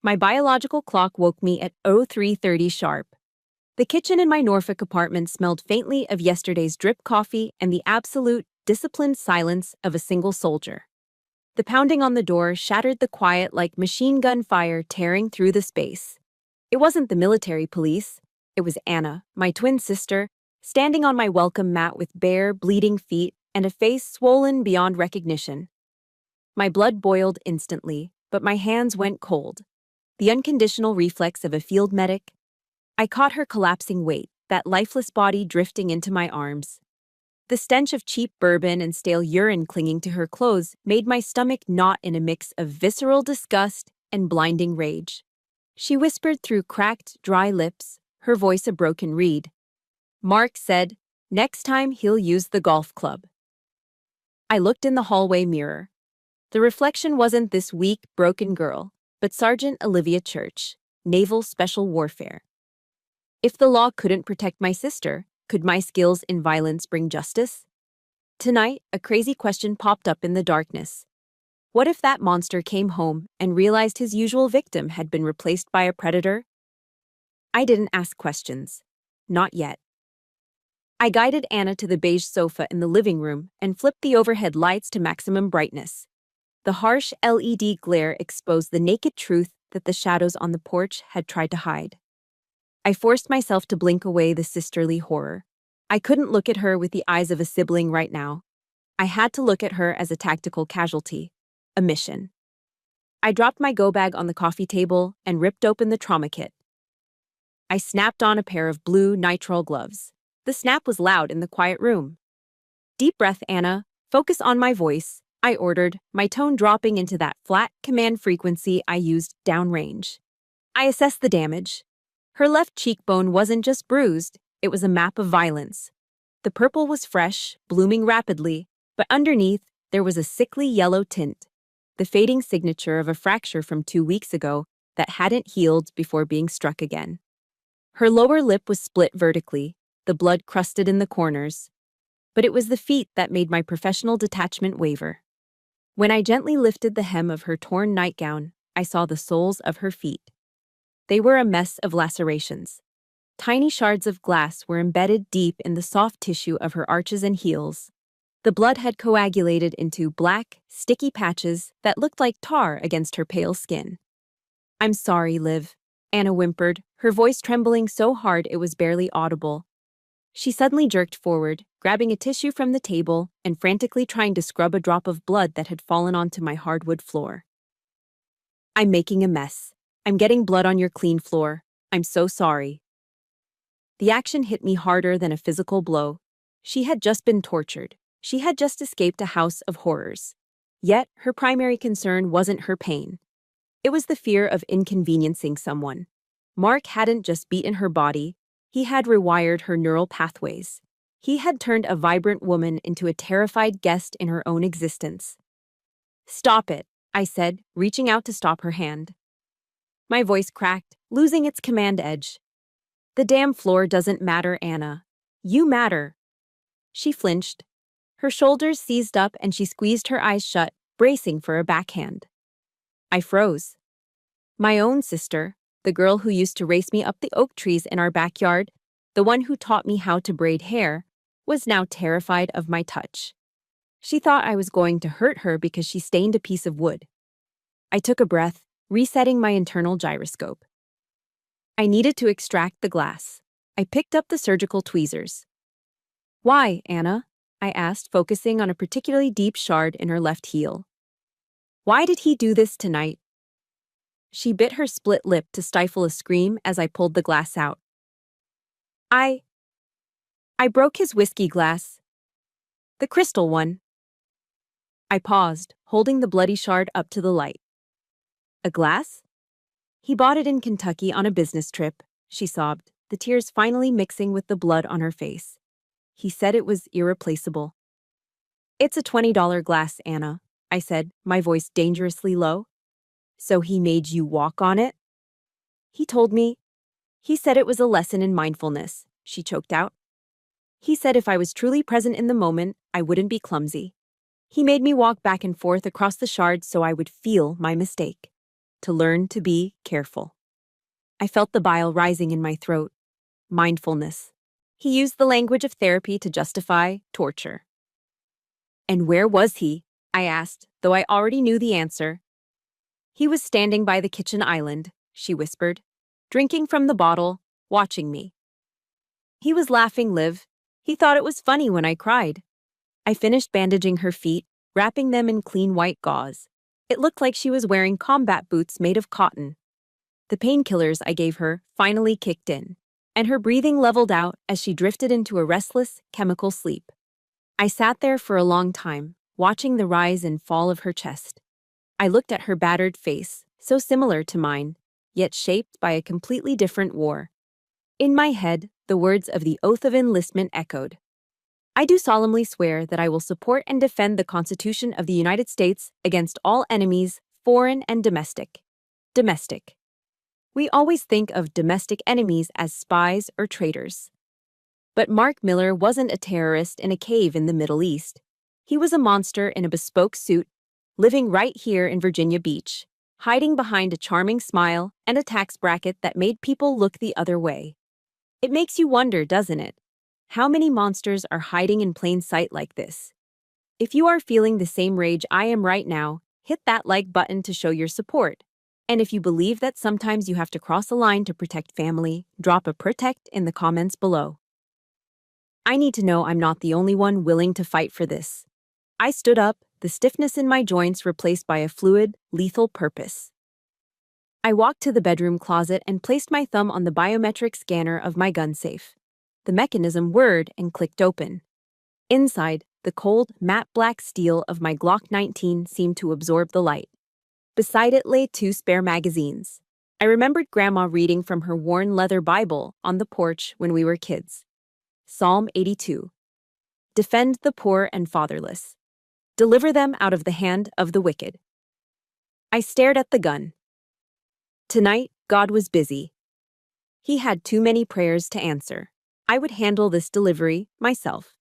My biological clock woke me at 03:30 sharp. The kitchen in my Norfolk apartment smelled faintly of yesterday's drip coffee and the absolute, disciplined silence of a single soldier. The pounding on the door shattered the quiet like machine gun fire tearing through the space. It wasn't the military police. It was Anna, my twin sister, standing on my welcome mat with bare, bleeding feet and a face swollen beyond recognition. My blood boiled instantly, but my hands went cold. The unconditional reflex of a field medic. I caught her collapsing weight, that lifeless body drifting into my arms. The stench of cheap bourbon and stale urine clinging to her clothes made my stomach knot in a mix of visceral disgust and blinding rage. She whispered through cracked, dry lips, her voice a broken reed. Mark said, "Next time he'll use the golf club." I looked in the hallway mirror. The reflection wasn't this weak, broken girl, but Sergeant Olivia Church, Naval Special Warfare. If the law couldn't protect my sister, could my skills in violence bring justice? Tonight, a crazy question popped up in the darkness. What if that monster came home and realized his usual victim had been replaced by a predator? I didn't ask questions. Not yet. I guided Anna to the beige sofa in the living room and flipped the overhead lights to maximum brightness. The harsh LED glare exposed the naked truth that the shadows on the porch had tried to hide. I forced myself to blink away the sisterly horror. I couldn't look at her with the eyes of a sibling right now. I had to look at her as a tactical casualty, a mission. I dropped my go bag on the coffee table and ripped open the trauma kit. I snapped on a pair of blue nitrile gloves. The snap was loud in the quiet room. "Deep breath, Anna. Focus on my voice," I ordered, my tone dropping into that flat command frequency I used downrange. I assessed the damage. Her left cheekbone wasn't just bruised, it was a map of violence. The purple was fresh, blooming rapidly, but underneath, there was a sickly yellow tint, the fading signature of a fracture from 2 weeks ago that hadn't healed before being struck again. Her lower lip was split vertically, the blood crusted in the corners. But it was the feet that made my professional detachment waver. When I gently lifted the hem of her torn nightgown, I saw the soles of her feet. They were a mess of lacerations. Tiny shards of glass were embedded deep in the soft tissue of her arches and heels. The blood had coagulated into black, sticky patches that looked like tar against her pale skin. "I'm sorry, Liv," Anna whimpered, her voice trembling so hard it was barely audible. She suddenly jerked forward, grabbing a tissue from the table and frantically trying to scrub a drop of blood that had fallen onto my hardwood floor. "I'm making a mess. I'm getting blood on your clean floor. I'm so sorry." The action hit me harder than a physical blow. She had just been tortured. She had just escaped a house of horrors. Yet, her primary concern wasn't her pain. It was the fear of inconveniencing someone. Mark hadn't just beaten her body, he had rewired her neural pathways. He had turned a vibrant woman into a terrified guest in her own existence. "Stop it," I said, reaching out to stop her hand. My voice cracked, losing its command edge. "The damn floor doesn't matter, Anna. You matter." She flinched. Her shoulders seized up and she squeezed her eyes shut, bracing for a backhand. I froze. My own sister, the girl who used to race me up the oak trees in our backyard, the one who taught me how to braid hair, was now terrified of my touch. She thought I was going to hurt her because she stained a piece of wood. I took a breath, resetting my internal gyroscope. I needed to extract the glass. I picked up the surgical tweezers. "Why, Anna?" I asked, focusing on a particularly deep shard in her left heel. "Why did he do this tonight?" She bit her split lip to stifle a scream as I pulled the glass out. I broke his whiskey glass. The crystal one." I paused, holding the bloody shard up to the light. "A glass?" "He bought it in Kentucky on a business trip," she sobbed, the tears finally mixing with the blood on her face. "He said it was irreplaceable." "It's a $20 glass, Anna," I said, my voice dangerously low. "So he made you walk on it?" "He told me. He said it was a lesson in mindfulness," she choked out. "He said if I was truly present in the moment, I wouldn't be clumsy. He made me walk back and forth across the shards so I would feel my mistake." to learn to be careful. I felt the bile rising in my throat. Mindfulness. He used the language of therapy to justify torture. And where was he? I asked, though I already knew the answer. He was standing by the kitchen island, she whispered, drinking from the bottle, watching me. He was laughing, Liv. He thought it was funny when I cried. I finished bandaging her feet, wrapping them in clean white gauze. It looked like she was wearing combat boots made of cotton. The painkillers I gave her finally kicked in, and her breathing leveled out as she drifted into a restless, chemical sleep. I sat there for a long time, watching the rise and fall of her chest. I looked at her battered face, so similar to mine, yet shaped by a completely different war. In my head, the words of the oath of enlistment echoed. I do solemnly swear that I will support and defend the Constitution of the United States against all enemies, foreign and domestic. Domestic. We always think of domestic enemies as spies or traitors. But Mark Miller wasn't a terrorist in a cave in the Middle East. He was a monster in a bespoke suit, living right here in Virginia Beach, hiding behind a charming smile and a tax bracket that made people look the other way. It makes you wonder, doesn't it? How many monsters are hiding in plain sight like this? If you are feeling the same rage I am right now, hit that like button to show your support. And if you believe that sometimes you have to cross a line to protect family, drop a protect in the comments below. I need to know I'm not the only one willing to fight for this. I stood up, the stiffness in my joints replaced by a fluid, lethal purpose. I walked to the bedroom closet and placed my thumb on the biometric scanner of my gun safe. The mechanism whirred and clicked open. Inside, the cold, matte black steel of my Glock 19 seemed to absorb the light. Beside it lay 2 spare magazines. I remembered Grandma reading from her worn leather Bible on the porch when we were kids. Psalm 82. Defend the poor and fatherless. Deliver them out of the hand of the wicked. I stared at the gun. Tonight, God was busy. He had too many prayers to answer. I would handle this delivery myself.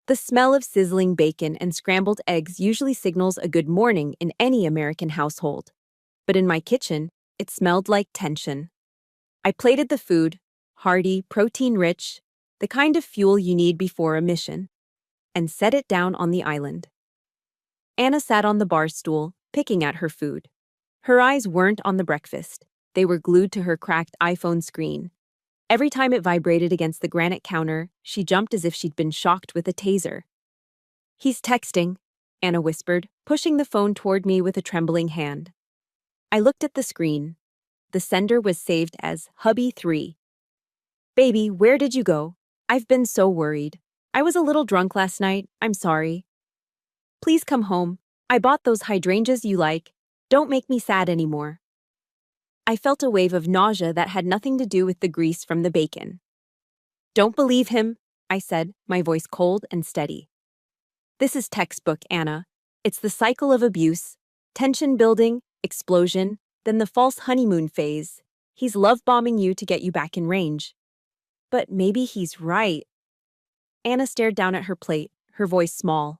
The smell of sizzling bacon and scrambled eggs usually signals a good morning in any American household. But in my kitchen, it smelled like tension. I plated the food, hearty, protein-rich, the kind of fuel you need before a mission, and set it down on the island. Anna sat on the bar stool, picking at her food. Her eyes weren't on the breakfast. They were glued to her cracked iPhone screen. Every time it vibrated against the granite counter, she jumped as if she'd been shocked with a taser. He's texting, Anna whispered, pushing the phone toward me with a trembling hand. I looked at the screen. The sender was saved as Hubby3. Baby, where did you go? I've been so worried. I was a little drunk last night. I'm sorry. Please come home. I bought those hydrangeas you like. Don't make me sad anymore. I felt a wave of nausea that had nothing to do with the grease from the bacon. Don't believe him, I said, my voice cold and steady. This is textbook, Anna. It's the cycle of abuse, tension building, explosion, then the false honeymoon phase. He's love-bombing you to get you back in range. But maybe he's right. Anna stared down at her plate, her voice small.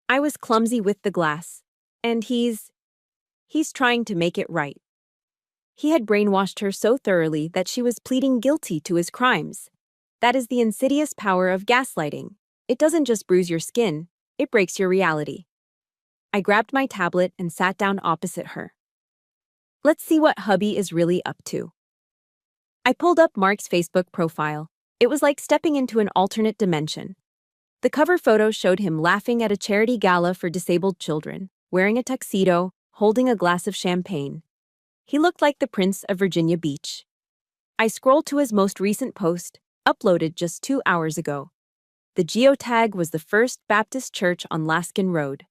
I was clumsy with the glass, and he's trying to make it right. He had brainwashed her so thoroughly that she was pleading guilty to his crimes. That is the insidious power of gaslighting. It doesn't just bruise your skin, it breaks your reality. I grabbed my tablet and sat down opposite her. Let's see what hubby is really up to. I pulled up Mark's Facebook profile. It was like stepping into an alternate dimension. The cover photo showed him laughing at a charity gala for disabled children, wearing a tuxedo, holding a glass of champagne. He looked like the Prince of Virginia Beach. I scrolled to his most recent post, uploaded just 2 hours ago. The geotag was the First Baptist Church on Laskin Road.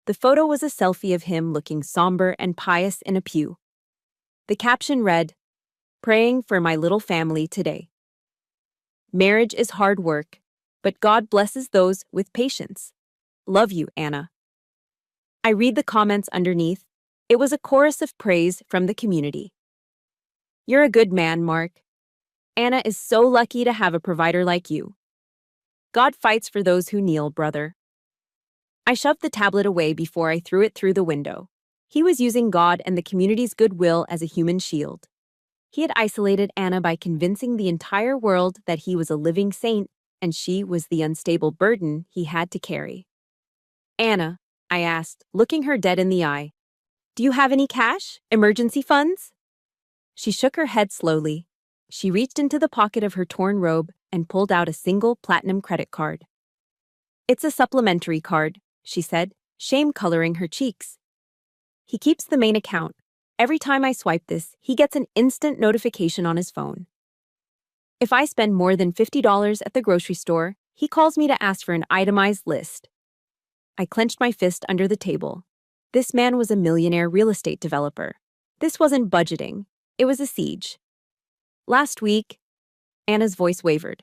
The photo was a selfie of him looking somber and pious in a pew. The caption read, "Praying for my little family today. Marriage is hard work, but God blesses those with patience. Love you, Anna." I read the comments underneath. It was a chorus of praise from the community. You're a good man, Mark. Anna is so lucky to have a provider like you. God fights for those who kneel, brother. I shoved the tablet away before I threw it through the window. He was using God and the community's goodwill as a human shield. He had isolated Anna by convincing the entire world that he was a living saint and she was the unstable burden he had to carry. "Anna," I asked, looking her dead in the eye, "do you have any cash? Emergency funds?" She shook her head slowly. She reached into the pocket of her torn robe and pulled out a single platinum credit card. "It's a supplementary card," she said, shame coloring her cheeks. "He keeps the main account. Every time I swipe this, he gets an instant notification on his phone. If I spend more than $50 at the grocery store, he calls me to ask for an itemized list." I clenched my fist under the table. This man was a millionaire real estate developer. This wasn't budgeting. It was a siege. "Last week," Anna's voice wavered,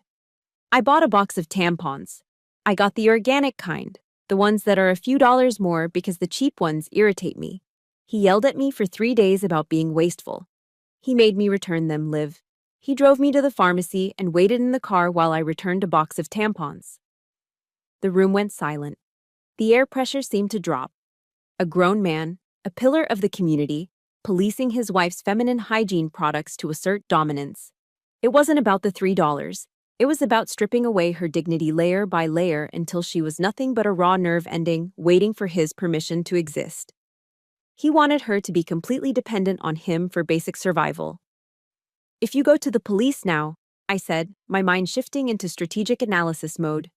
"I bought a box of tampons. I got the organic kind, the ones that are a few dollars more because the cheap ones irritate me. He yelled at me for 3 days about being wasteful. He made me return them, Liv. He drove me to the pharmacy and waited in the car while I returned a box of tampons." The room went silent. The air pressure seemed to drop. A grown man, a pillar of the community, policing his wife's feminine hygiene products to assert dominance. It wasn't about the $3. It was about stripping away her dignity layer by layer until she was nothing but a raw nerve ending, waiting for his permission to exist. He wanted her to be completely dependent on him for basic survival. "If you go to the police now," I said, my mind shifting into strategic analysis mode,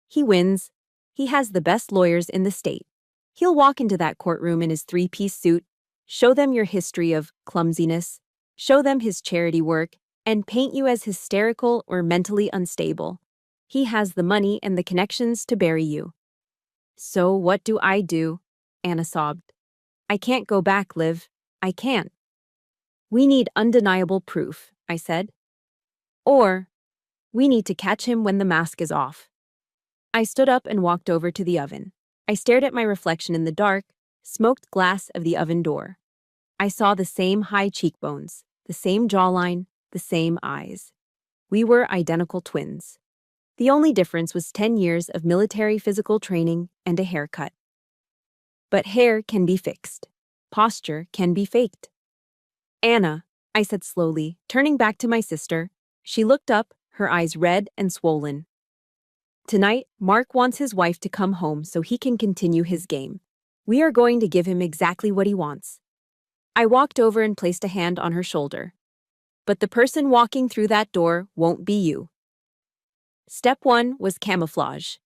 "he wins. He has the best lawyers in the state. He'll walk into that courtroom in his 3-piece suit, show them your history of clumsiness, show them his charity work, and paint you as hysterical or mentally unstable. He has the money and the connections to bury you." "So what do I do?" Anna sobbed. "I can't go back, Liv. I can't." "We need undeniable proof," I said. "Or, we need to catch him when the mask is off." I stood up and walked over to the oven. I stared at my reflection in the dark, smoked glass of the oven door. I saw the same high cheekbones, the same jawline, the same eyes. We were identical twins. The only difference was 10 years of military physical training and a haircut. But hair can be fixed. Posture can be faked. "Anna," I said slowly, turning back to my sister. She looked up, her eyes red and swollen. "Tonight, Mark wants his wife to come home so he can continue his game. We are going to give him exactly what he wants." I walked over and placed a hand on her shoulder. "But the person walking through that door won't be you." Step 1 was camouflage.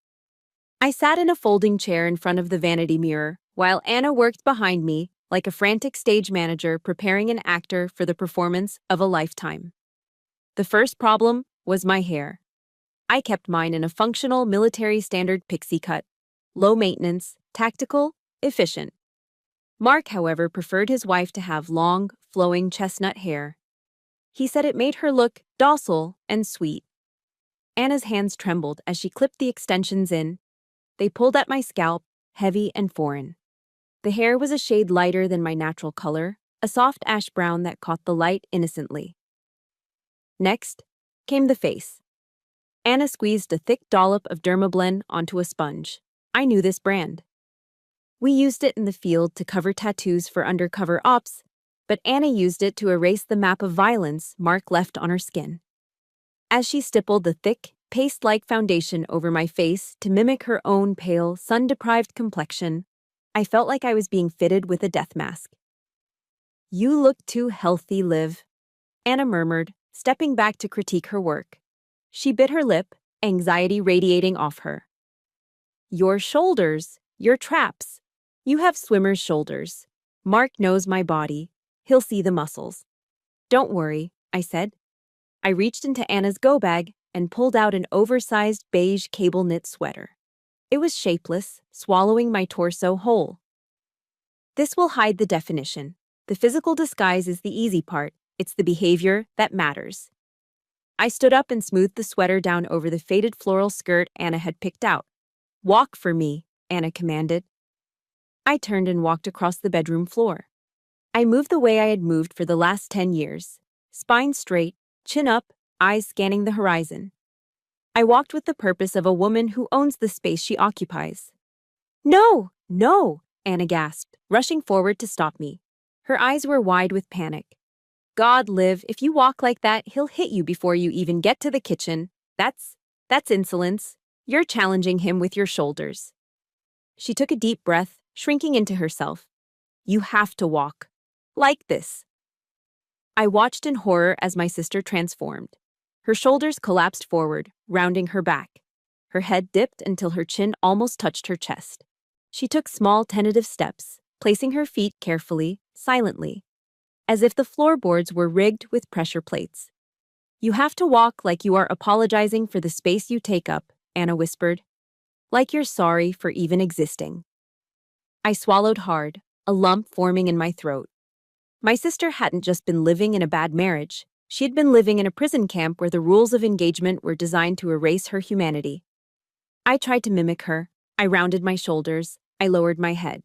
I sat in a folding chair in front of the vanity mirror, while Anna worked behind me, like a frantic stage manager preparing an actor for the performance of a lifetime. The first problem was my hair. I kept mine in a functional military standard pixie cut. Low maintenance, tactical, efficient. Mark, however, preferred his wife to have long, flowing chestnut hair. He said it made her look docile and sweet. Anna's hands trembled as she clipped the extensions in. They pulled at my scalp, heavy and foreign. The hair was a shade lighter than my natural color, a soft ash brown that caught the light innocently. Next came the face. Anna squeezed a thick dollop of Dermablend onto a sponge. I knew this brand. We used it in the field to cover tattoos for undercover ops, but Anna used it to erase the map of violence Mark left on her skin. As she stippled the thick, paste-like foundation over my face to mimic her own pale, sun-deprived complexion, I felt like I was being fitted with a death mask. "You look too healthy, Liv," Anna murmured, stepping back to critique her work. She bit her lip, anxiety radiating off her. "Your shoulders, your traps. You have swimmer's shoulders. Mark knows my body. He'll see the muscles." "Don't worry," I said. I reached into Anna's go bag and pulled out an oversized beige cable knit sweater. It was shapeless, swallowing my torso whole. "This will hide the definition. The physical disguise is the easy part. It's the behavior that matters." I stood up and smoothed the sweater down over the faded floral skirt Anna had picked out. "Walk for me," Anna commanded. I turned and walked across the bedroom floor. I moved the way I had moved for the last 10 years. Spine straight, chin up, eyes scanning the horizon. I walked with the purpose of a woman who owns the space she occupies. "No, no," Anna gasped, rushing forward to stop me. Her eyes were wide with panic. God, Liv, if you walk like that, he'll hit you before you even get to the kitchen. That's insolence. You're challenging him with your shoulders. She took a deep breath, shrinking into herself. You have to walk. Like this. I watched in horror as my sister transformed. Her shoulders collapsed forward, rounding her back. Her head dipped until her chin almost touched her chest. She took small, tentative steps, placing her feet carefully, silently, as if the floorboards were rigged with pressure plates. You have to walk like you are apologizing for the space you take up, Anna whispered. Like you're sorry for even existing. I swallowed hard, a lump forming in my throat. My sister hadn't just been living in a bad marriage. She had been living in a prison camp where the rules of engagement were designed to erase her humanity. I tried to mimic her. I rounded my shoulders. I lowered my head.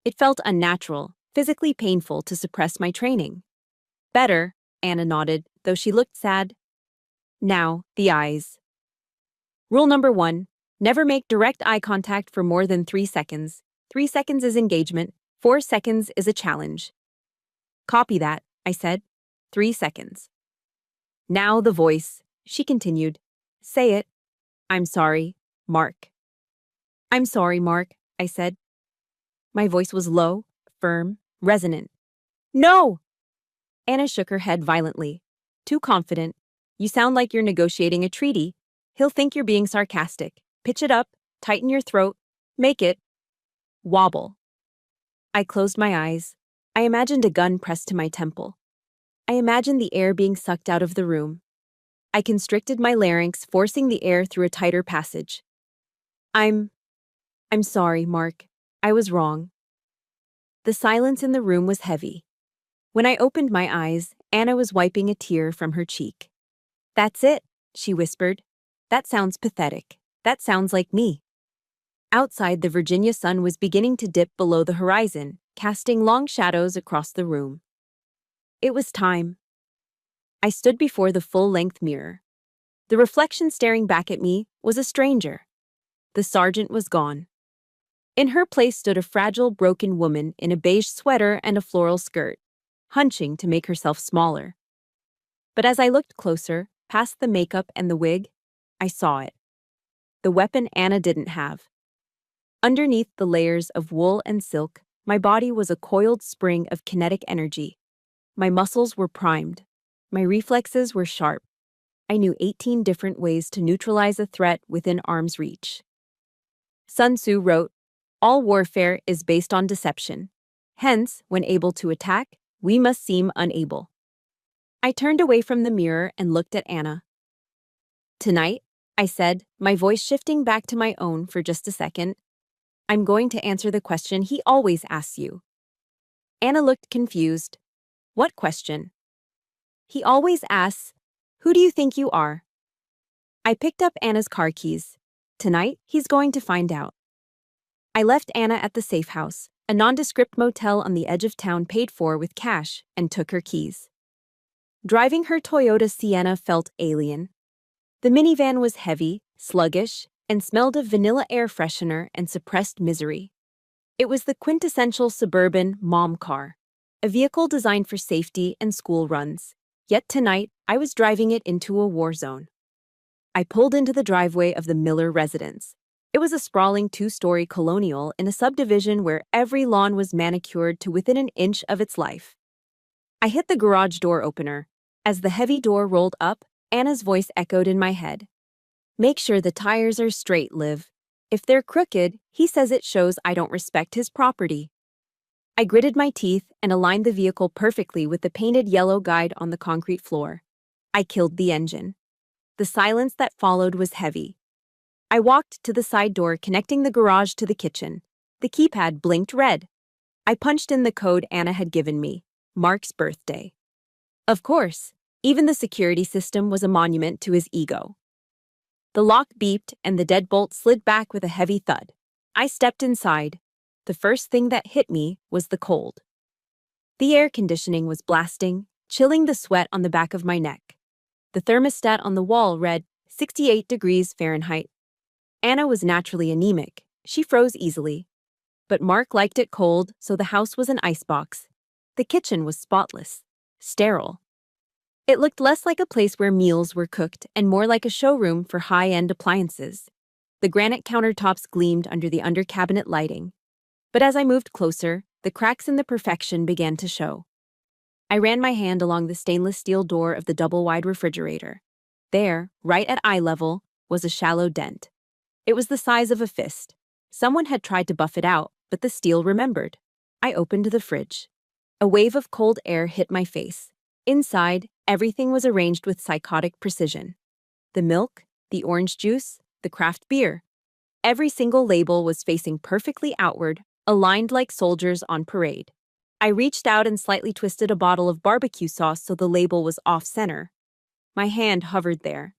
It felt unnatural, physically painful to suppress my training. Better, Anna nodded, though she looked sad. Now, the eyes. Rule number 1, never make direct eye contact for more than 3 seconds. 3 seconds is engagement, 4 seconds is a challenge. Copy that, I said. 3 seconds. Now the voice, she continued. Say it. I'm sorry, Mark. I'm sorry, Mark, I said. My voice was low, firm, resonant. No! Anna shook her head violently. Too confident. You sound like you're negotiating a treaty. He'll think you're being sarcastic. Pitch it up, tighten your throat, make it wobble. I closed my eyes. I imagined a gun pressed to my temple. I imagined the air being sucked out of the room. I constricted my larynx, forcing the air through a tighter passage. I'm sorry, Mark. I was wrong. The silence in the room was heavy. When I opened my eyes, Anna was wiping a tear from her cheek. That's it, she whispered. That sounds pathetic. That sounds like me. Outside, the Virginia sun was beginning to dip below the horizon, casting long shadows across the room. It was time. I stood before the full-length mirror. The reflection staring back at me was a stranger. The sergeant was gone. In her place stood a fragile, broken woman in a beige sweater and a floral skirt, hunching to make herself smaller. But as I looked closer, past the makeup and the wig, I saw it. The weapon Anna didn't have. Underneath the layers of wool and silk, my body was a coiled spring of kinetic energy. My muscles were primed. My reflexes were sharp. I knew 18 different ways to neutralize a threat within arm's reach. Sun Tzu wrote, "All warfare is based on deception. Hence, when able to attack, we must seem unable." I turned away from the mirror and looked at Anna. Tonight, I said, my voice shifting back to my own for just a second, I'm going to answer the question he always asks you. Anna looked confused. What question? He always asks, who do you think you are? I picked up Anna's car keys. Tonight, he's going to find out. I left Anna at the safe house, a nondescript motel on the edge of town paid for with cash, and took her keys. Driving her Toyota Sienna felt alien. The minivan was heavy, sluggish, and smelled of vanilla air freshener and suppressed misery. It was the quintessential suburban mom car, a vehicle designed for safety and school runs. Yet tonight, I was driving it into a war zone. I pulled into the driveway of the Miller residence. It was a sprawling 2-story colonial in a subdivision where every lawn was manicured to within an inch of its life. I hit the garage door opener. As the heavy door rolled up, Anna's voice echoed in my head. Make sure the tires are straight, Liv. If they're crooked, he says it shows I don't respect his property. I gritted my teeth and aligned the vehicle perfectly with the painted yellow guide on the concrete floor. I killed the engine. The silence that followed was heavy. I walked to the side door connecting the garage to the kitchen. The keypad blinked red. I punched in the code Anna had given me, Mark's birthday. Of course, even the security system was a monument to his ego. The lock beeped and the deadbolt slid back with a heavy thud. I stepped inside. The first thing that hit me was the cold. The air conditioning was blasting, chilling the sweat on the back of my neck. The thermostat on the wall read 68 degrees Fahrenheit. Anna was naturally anemic. She froze easily. But Mark liked it cold, so the house was an icebox. The kitchen was spotless, sterile. It looked less like a place where meals were cooked and more like a showroom for high-end appliances. The granite countertops gleamed under the under-cabinet lighting. But as I moved closer, the cracks in the perfection began to show. I ran my hand along the stainless steel door of the double-wide refrigerator. There, right at eye level, was a shallow dent. It was the size of a fist. Someone had tried to buff it out, but the steel remembered. I opened the fridge. A wave of cold air hit my face. Inside, everything was arranged with psychotic precision. The milk, the orange juice, the craft beer. Every single label was facing perfectly outward, aligned like soldiers on parade. I reached out and slightly twisted a bottle of barbecue sauce so the label was off-center. My hand hovered there.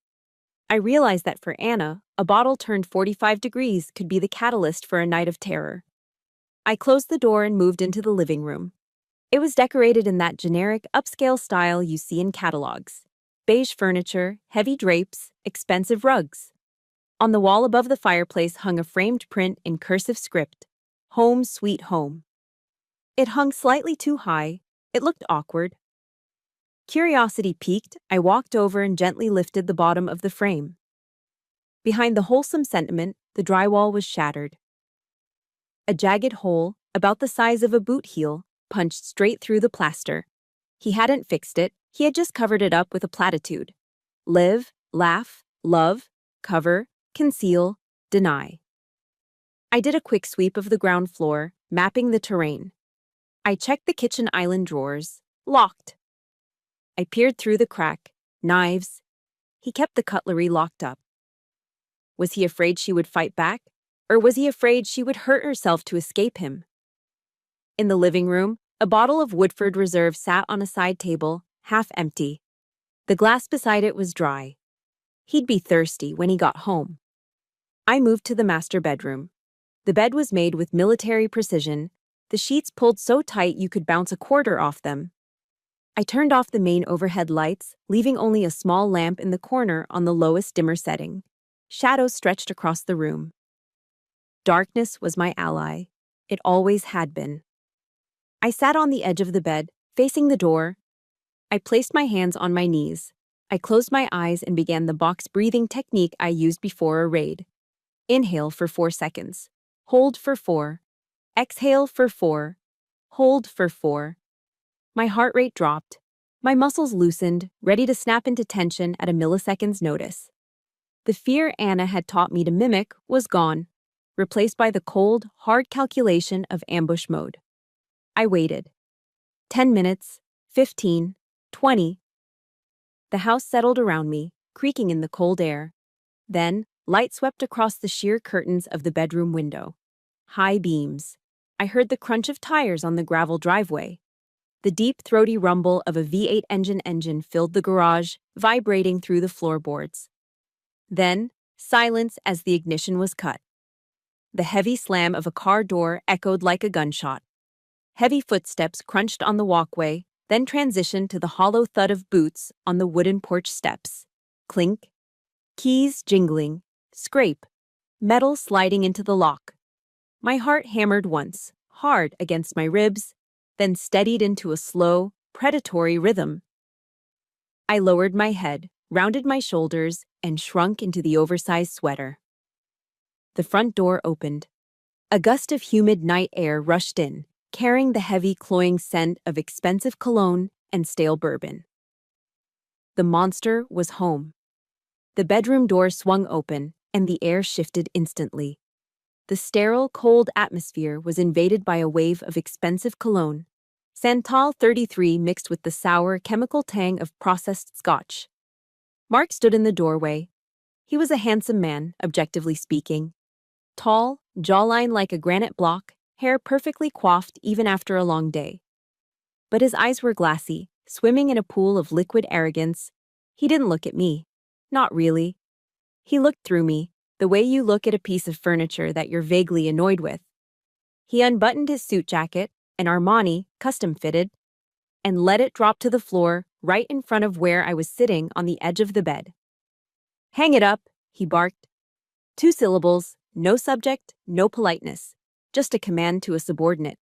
I realized that for Anna, a bottle turned 45 degrees could be the catalyst for a night of terror. I closed the door and moved into the living room. It was decorated in that generic, upscale style you see in catalogs. Beige furniture, heavy drapes, expensive rugs. On the wall above the fireplace hung a framed print in cursive script, "Home Sweet Home." It hung slightly too high. It looked awkward. Curiosity piqued, I walked over and gently lifted the bottom of the frame. Behind the wholesome sentiment, the drywall was shattered. A jagged hole, about the size of a boot heel, punched straight through the plaster. He hadn't fixed it, he had just covered it up with a platitude. Live, laugh, love, cover, conceal, deny. I did a quick sweep of the ground floor, mapping the terrain. I checked the kitchen island drawers. Locked. I peered through the crack. Knives. He kept the cutlery locked up. Was he afraid she would fight back? Or was he afraid she would hurt herself to escape him? In the living room, a bottle of Woodford Reserve sat on a side table, half empty. The glass beside it was dry. He'd be thirsty when he got home. I moved to the master bedroom. The bed was made with military precision, the sheets pulled so tight you could bounce a quarter off them. I turned off the main overhead lights, leaving only a small lamp in the corner on the lowest dimmer setting. Shadows stretched across the room. Darkness was my ally. It always had been. I sat on the edge of the bed, facing the door. I placed my hands on my knees. I closed my eyes and began the box breathing technique I used before a raid. Inhale for 4 seconds. Hold for 4. Exhale for 4. Hold for 4. My heart rate dropped. My muscles loosened, ready to snap into tension at a millisecond's notice. The fear Anna had taught me to mimic was gone, replaced by the cold, hard calculation of ambush mode. I waited. 10 minutes, 15, 20. The house settled around me, creaking in the cold air. Then, light swept across the sheer curtains of the bedroom window. High beams. I heard the crunch of tires on the gravel driveway. The deep, throaty rumble of a V8 engine filled the garage, vibrating through the floorboards. Then, silence as the ignition was cut. The heavy slam of a car door echoed like a gunshot. Heavy footsteps crunched on the walkway, then transitioned to the hollow thud of boots on the wooden porch steps. Clink. Keys jingling. Scrape. Metal sliding into the lock. My heart hammered once, hard against my ribs, then steadied into a slow, predatory rhythm. I lowered my head, rounded my shoulders, and shrunk into the oversized sweater. The front door opened. A gust of humid night air rushed in, carrying the heavy, cloying scent of expensive cologne and stale bourbon. The monster was home. The bedroom door swung open, and the air shifted instantly. The sterile, cold atmosphere was invaded by a wave of expensive cologne. Santal 33 mixed with the sour, chemical tang of processed scotch. Mark stood in the doorway. He was a handsome man, objectively speaking. Tall, jawline like a granite block, hair perfectly coiffed even after a long day. But his eyes were glassy, swimming in a pool of liquid arrogance. He didn't look at me. Not really. He looked through me, the way you look at a piece of furniture that you're vaguely annoyed with. He unbuttoned his suit jacket, an Armani, custom-fitted, and let it drop to the floor right in front of where I was sitting on the edge of the bed. "Hang it up," he barked. 2 syllables, no subject, no politeness. just a command to a subordinate.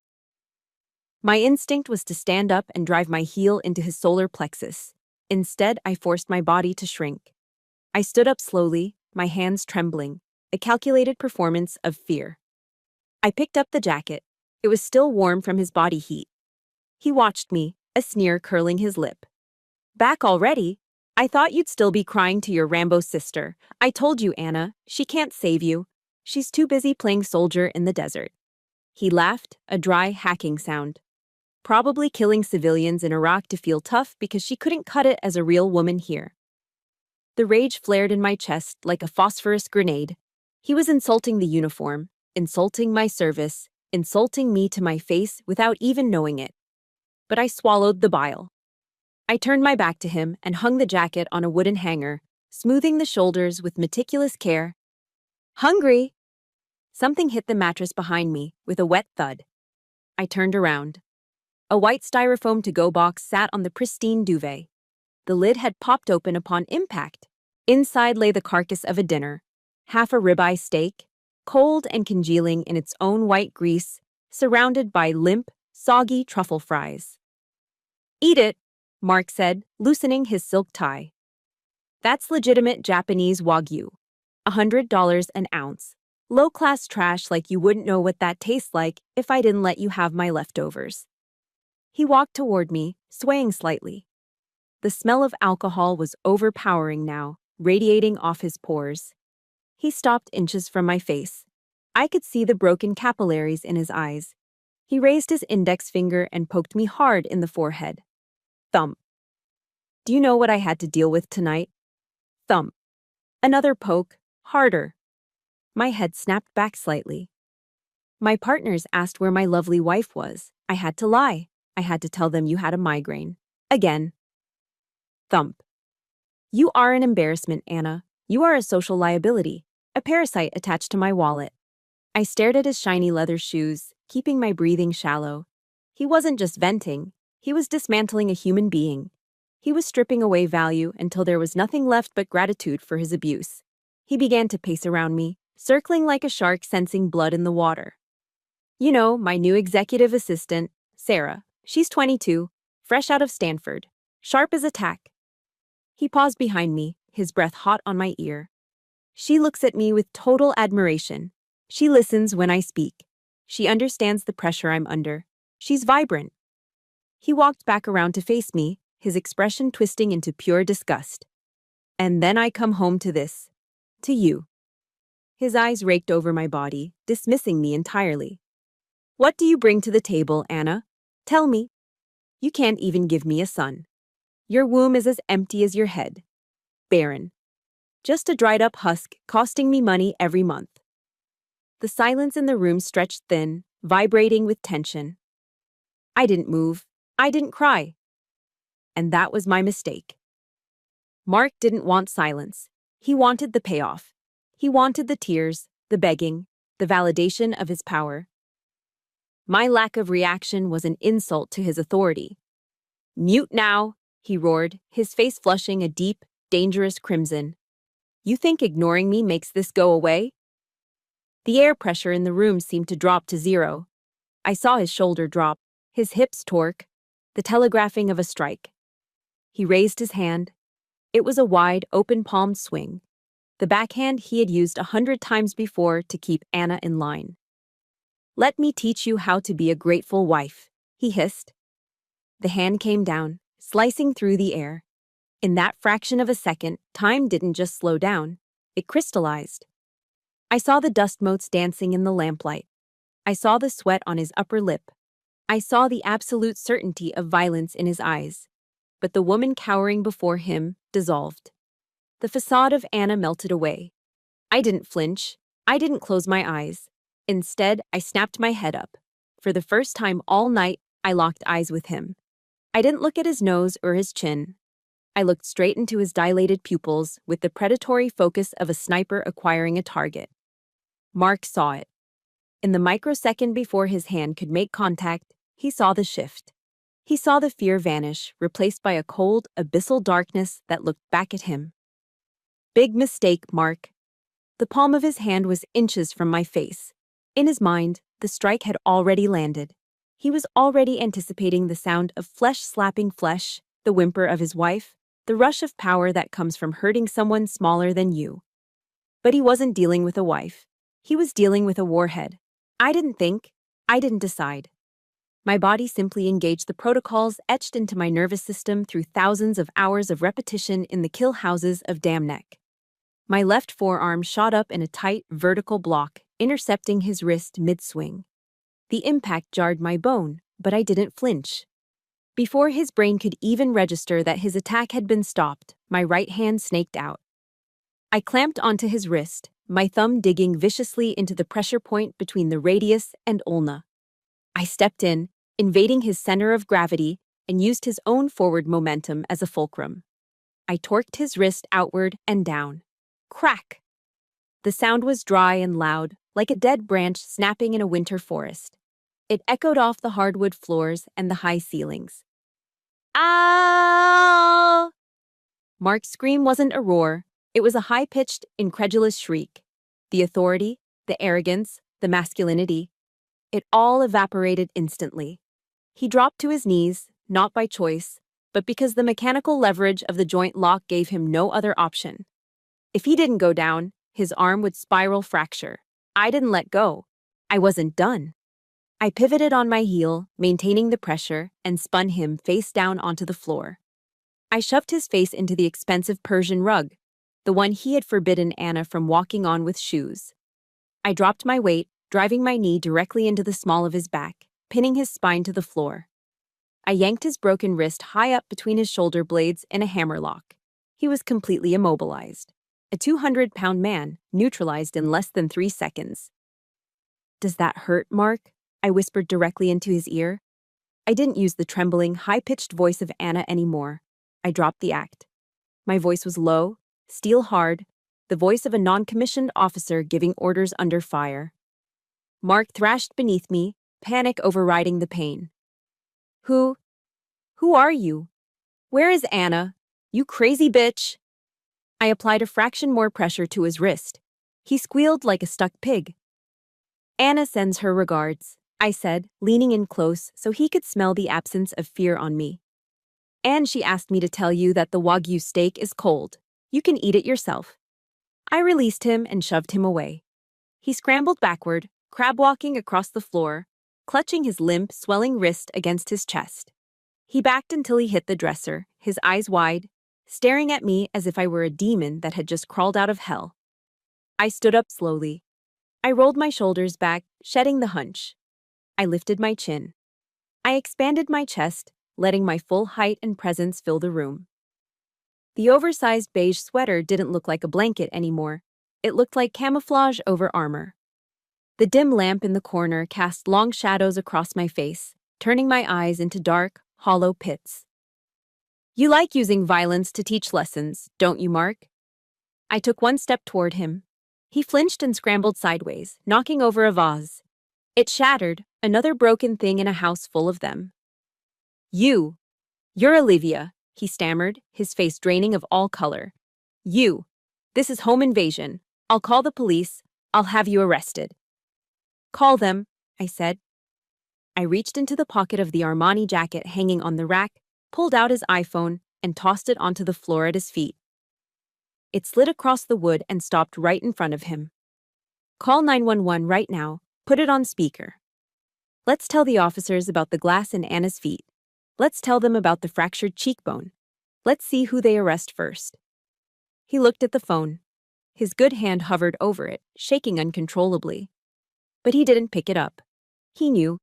My instinct was to stand up and drive my heel into his solar plexus. Instead, I forced my body to shrink. I stood up slowly, my hands trembling, a calculated performance of fear. I picked up the jacket. It was still warm from his body heat. He watched me, a sneer curling his lip. Back already? I thought you'd still be crying to your Rambo sister. I told you, Anna, she can't save you. She's too busy playing soldier in the desert. He laughed, a dry, hacking sound. Probably killing civilians in Iraq to feel tough because she couldn't cut it as a real woman here. The rage flared in my chest like a phosphorus grenade. He was insulting the uniform, insulting my service, insulting me to my face without even knowing it. But I swallowed the bile. I turned my back to him and hung the jacket on a wooden hanger, smoothing the shoulders with meticulous care. Hungry! Something hit the mattress behind me with a wet thud. I turned around. A white styrofoam to-go box sat on the pristine duvet. The lid had popped open upon impact. Inside lay the carcass of a dinner, half a ribeye steak, cold and congealing in its own white grease, surrounded by limp, soggy truffle fries. Eat it, Mark said, loosening his silk tie. That's legitimate Japanese Wagyu. $100 an ounce. Low-class trash like you wouldn't know what that tastes like if I didn't let you have my leftovers. He walked toward me, swaying slightly. The smell of alcohol was overpowering now, radiating off his pores. He stopped inches from my face. I could see the broken capillaries in his eyes. He raised his index finger and poked me hard in the forehead. Thump. Do you know what I had to deal with tonight? Thump. Another poke, harder. My head snapped back slightly. My partners asked where my lovely wife was. I had to lie. I had to tell them you had a migraine. Again. Thump. You are an embarrassment, Anna. You are a social liability, a parasite attached to my wallet. I stared at his shiny leather shoes, keeping my breathing shallow. He wasn't just venting. He was dismantling a human being. He was stripping away value until there was nothing left but gratitude for his abuse. He began to pace around me, circling like a shark sensing blood in the water. You know, my new executive assistant, Sarah. She's 22, fresh out of Stanford, sharp as a tack. He paused behind me, his breath hot on my ear. She looks at me with total admiration. She listens when I speak. She understands the pressure I'm under. She's vibrant. He walked back around to face me, his expression twisting into pure disgust. And then I come home to this. To you. His eyes raked over my body, dismissing me entirely. What do you bring to the table, Anna? Tell me. You can't even give me a son. Your womb is as empty as your head. Barren. Just a dried-up husk costing me money every month. The silence in the room stretched thin, vibrating with tension. I didn't move. I didn't cry. And that was my mistake. Mark didn't want silence. He wanted the payoff. He wanted the tears, the begging, the validation of his power. My lack of reaction was an insult to his authority. Mute now, he roared, his face flushing a deep, dangerous crimson. You think ignoring me makes this go away? The air pressure in the room seemed to drop to zero. I saw his shoulder drop, his hips torque, the telegraphing of a strike. He raised his hand. It was a wide, open-palmed swing, the backhand he had used 100 times before to keep Anna in line. Let me teach you how to be a grateful wife, he hissed. The hand came down, slicing through the air. In that fraction of a second, time didn't just slow down, it crystallized. I saw the dust motes dancing in the lamplight. I saw the sweat on his upper lip. I saw the absolute certainty of violence in his eyes. But the woman cowering before him dissolved. The facade of Anna melted away. I didn't flinch. I didn't close my eyes. Instead, I snapped my head up. For the first time all night, I locked eyes with him. I didn't look at his nose or his chin. I looked straight into his dilated pupils with the predatory focus of a sniper acquiring a target. Mark saw it. In the microsecond before his hand could make contact, he saw the shift. He saw the fear vanish, replaced by a cold, abyssal darkness that looked back at him. Big mistake, Mark. The palm of his hand was inches from my face. In his mind, The strike had already landed. He was already anticipating the sound of flesh slapping flesh, the whimper of his wife, the rush of power that comes from hurting someone smaller than you. But he wasn't dealing with a wife. He was dealing with a warhead. I didn't think. I didn't decide. My body simply engaged the protocols etched into my nervous system through thousands of hours of repetition in the kill houses of Dam Neck. My left forearm shot up in a tight, vertical block, intercepting his wrist mid-swing. The impact jarred my bone, but I didn't flinch. Before his brain could even register that his attack had been stopped, my right hand snaked out. I clamped onto his wrist, my thumb digging viciously into the pressure point between the radius and ulna. I stepped in, invading his center of gravity, and used his own forward momentum as a fulcrum. I torqued his wrist outward and down. Crack! The sound was dry and loud, like a dead branch snapping in a winter forest. It echoed off the hardwood floors and the high ceilings. Ow! Mark's scream wasn't a roar. It was a high-pitched, incredulous shriek. The authority, the arrogance, the masculinity. It all evaporated instantly. He dropped to his knees, not by choice, but because the mechanical leverage of the joint lock gave him no other option. If he didn't go down, his arm would spiral fracture. I didn't let go. I wasn't done. I pivoted on my heel, maintaining the pressure, and spun him face down onto the floor. I shoved his face into the expensive Persian rug, the one he had forbidden Anna from walking on with shoes. I dropped my weight, driving my knee directly into the small of his back, pinning his spine to the floor. I yanked his broken wrist high up between his shoulder blades in a hammerlock. He was completely immobilized. A 200-pound man, neutralized in less than 3 seconds. "Does that hurt, Mark?" I whispered directly into his ear. I didn't use the trembling, high-pitched voice of Anna anymore. I dropped the act. My voice was low, steel hard, the voice of a non-commissioned officer giving orders under fire. Mark thrashed beneath me, panic overriding the pain. Who are you? Where is Anna? You crazy bitch!" I applied a fraction more pressure to his wrist. He squealed like a stuck pig. "Anna sends her regards," I said, leaning in close so he could smell the absence of fear on me. "And she asked me to tell you that the Wagyu steak is cold. You can eat it yourself." I released him and shoved him away. He scrambled backward, crab-walking across the floor, clutching his limp, swelling wrist against his chest. He backed until he hit the dresser, his eyes wide, staring at me as if I were a demon that had just crawled out of hell. I stood up slowly. I rolled my shoulders back, shedding the hunch. I lifted my chin. I expanded my chest, letting my full height and presence fill the room. The oversized beige sweater didn't look like a blanket anymore. It looked like camouflage over armor. The dim lamp in the corner cast long shadows across my face, turning my eyes into dark, hollow pits. "You like using violence to teach lessons, don't you, Mark?" I took one step toward him. He flinched and scrambled sideways, knocking over a vase. It shattered, another broken thing in a house full of them. You're Olivia," he stammered, his face draining of all color. This is home invasion. I'll call the police. I'll have you arrested." "Call them," I said. I reached into the pocket of the Armani jacket hanging on the rack, pulled out his iPhone, and tossed it onto the floor at his feet. It slid across the wood and stopped right in front of him. "Call 911 right now. Put it on speaker. Let's tell the officers about the glass in Anna's feet. Let's tell them about the fractured cheekbone. Let's see who they arrest first." He looked at the phone. His good hand hovered over it, shaking uncontrollably. But he didn't pick it up. He knew.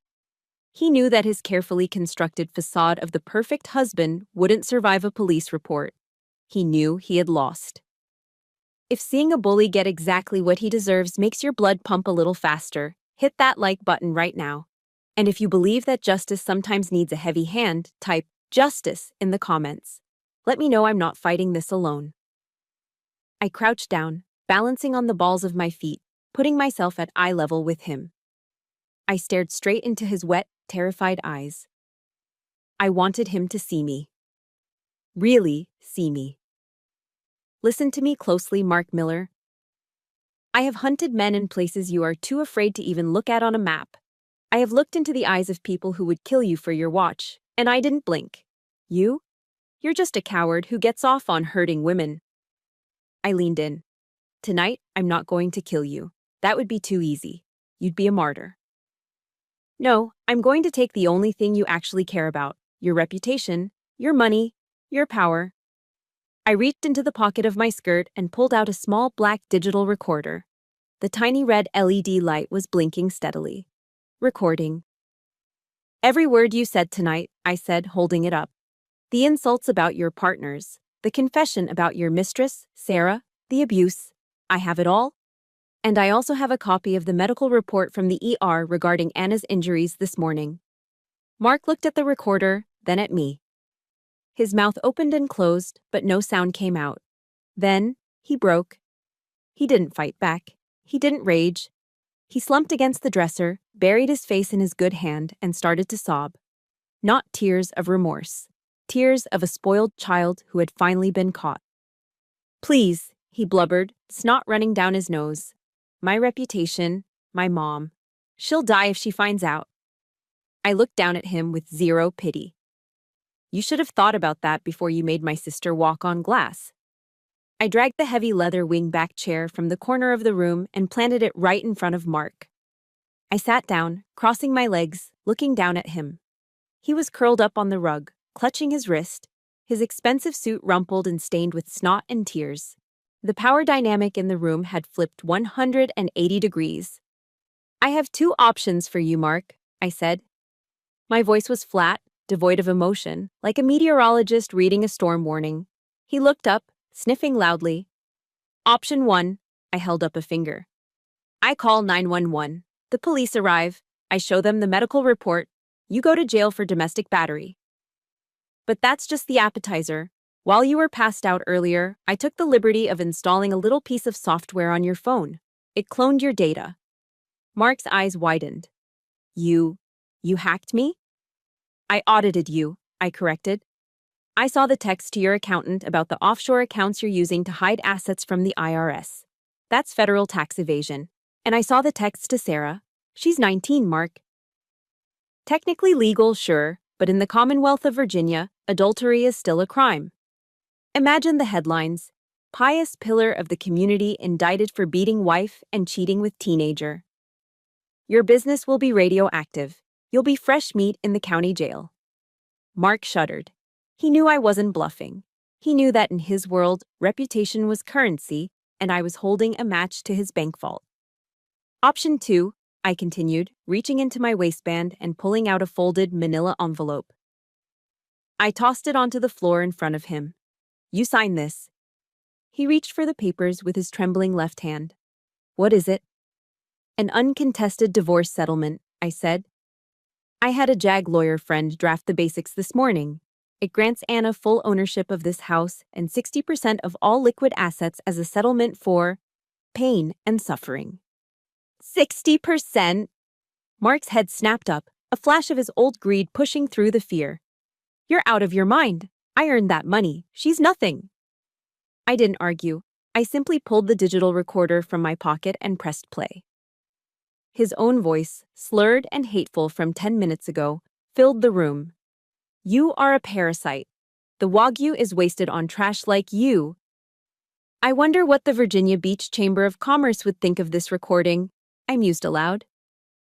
He knew that his carefully constructed facade of the perfect husband wouldn't survive a police report. He knew he had lost. If seeing a bully get exactly what he deserves makes your blood pump a little faster, hit that like button right now. And if you believe that justice sometimes needs a heavy hand, type "justice" in the comments. Let me know I'm not fighting this alone. I crouched down, balancing on the balls of my feet, putting myself at eye level with him. I stared straight into his wet, terrified eyes. I wanted him to see me. Really see me. Listen to me closely, Mark Miller. I have hunted men in places you are too afraid to even look at on a map, I have looked into the eyes of people who would kill you for your watch, and I didn't blink. You? You're just a coward who gets off on hurting women. I leaned in. Tonight, I'm not going to kill you. That would be too easy. You'd be a martyr. No, I'm going to take the only thing you actually care about, your reputation, your money, your power. I reached into the pocket of my skirt and pulled out a small black digital recorder. The tiny red LED light was blinking steadily. Recording. Every word you said tonight, I said, holding it up. The insults about your partners, the confession about your mistress, Sarah, the abuse. I have it all. And I also have a copy of the medical report from the ER regarding Anna's injuries this morning. Mark looked at the recorder, then at me. His mouth opened and closed, but no sound came out. Then, he broke. He didn't fight back. He didn't rage. He slumped against the dresser, buried his face in his good hand, and started to sob. Not tears of remorse. Tears of a spoiled child who had finally been caught. Please, he blubbered, snot running down his nose. My reputation, my mom. She'll die if she finds out. I looked down at him with zero pity. You should have thought about that before you made my sister walk on glass. I dragged the heavy leather wing-back chair from the corner of the room and planted it right in front of Mark. I sat down, crossing my legs, looking down at him. He was curled up on the rug, clutching his wrist, his expensive suit rumpled and stained with snot and tears. The power dynamic in the room had flipped 180 degrees. I have two options for you, Mark, I said. My voice was flat, devoid of emotion, like a meteorologist reading a storm warning. He looked up, sniffing loudly. Option 1, I held up a finger. I call 911. The police arrive. I show them the medical report. You go to jail for domestic battery. But that's just the appetizer. While you were passed out earlier, I took the liberty of installing a little piece of software on your phone. It cloned your data. Mark's eyes widened. You hacked me? I audited you, I corrected. I saw the text to your accountant about the offshore accounts you're using to hide assets from the IRS. That's federal tax evasion. And I saw the text to Sarah. She's 19, Mark. Technically legal, sure, but in the Commonwealth of Virginia, adultery is still a crime. Imagine the headlines. Pious pillar of the community indicted for beating wife and cheating with teenager. Your business will be radioactive. You'll be fresh meat in the county jail. Mark shuddered. He knew I wasn't bluffing. He knew that in his world, reputation was currency, and I was holding a match to his bank vault. Option 2, I continued, reaching into my waistband and pulling out a folded manila envelope. I tossed it onto the floor in front of him. You sign this. He reached for the papers with his trembling left hand. What is it? An uncontested divorce settlement, I said. I had a JAG lawyer friend draft the basics this morning. It grants Anna full ownership of this house and 60% of all liquid assets as a settlement for pain and suffering. 60%? Mark's head snapped up, a flash of his old greed pushing through the fear. You're out of your mind. I earned that money. She's nothing. I didn't argue. I simply pulled the digital recorder from my pocket and pressed play. His own voice, slurred and hateful from 10 minutes ago, filled the room. You are a parasite. The Wagyu is wasted on trash like you. I wonder what the Virginia Beach Chamber of Commerce would think of this recording, I mused aloud.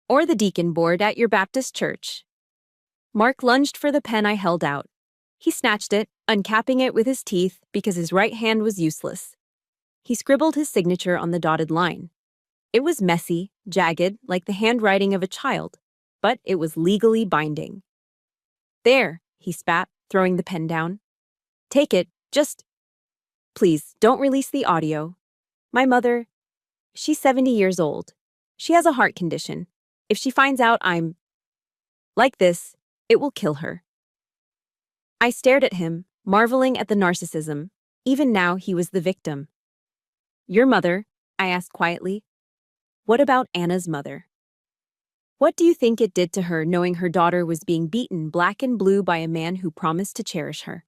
Or the deacon board at your Baptist church. Mark lunged for the pen I held out. He snatched it, uncapping it with his teeth because his right hand was useless. He scribbled his signature on the dotted line. It was messy, jagged, like the handwriting of a child, but it was legally binding. There, he spat, throwing the pen down. Take it, just... Please, don't release the audio. My mother, she's 70 years old. She has a heart condition. If she finds out I'm like this, it will kill her. I stared at him, marveling at the narcissism. Even now, he was the victim. Your mother, I asked quietly. What about Anna's mother? What do you think it did to her knowing her daughter was being beaten black and blue by a man who promised to cherish her?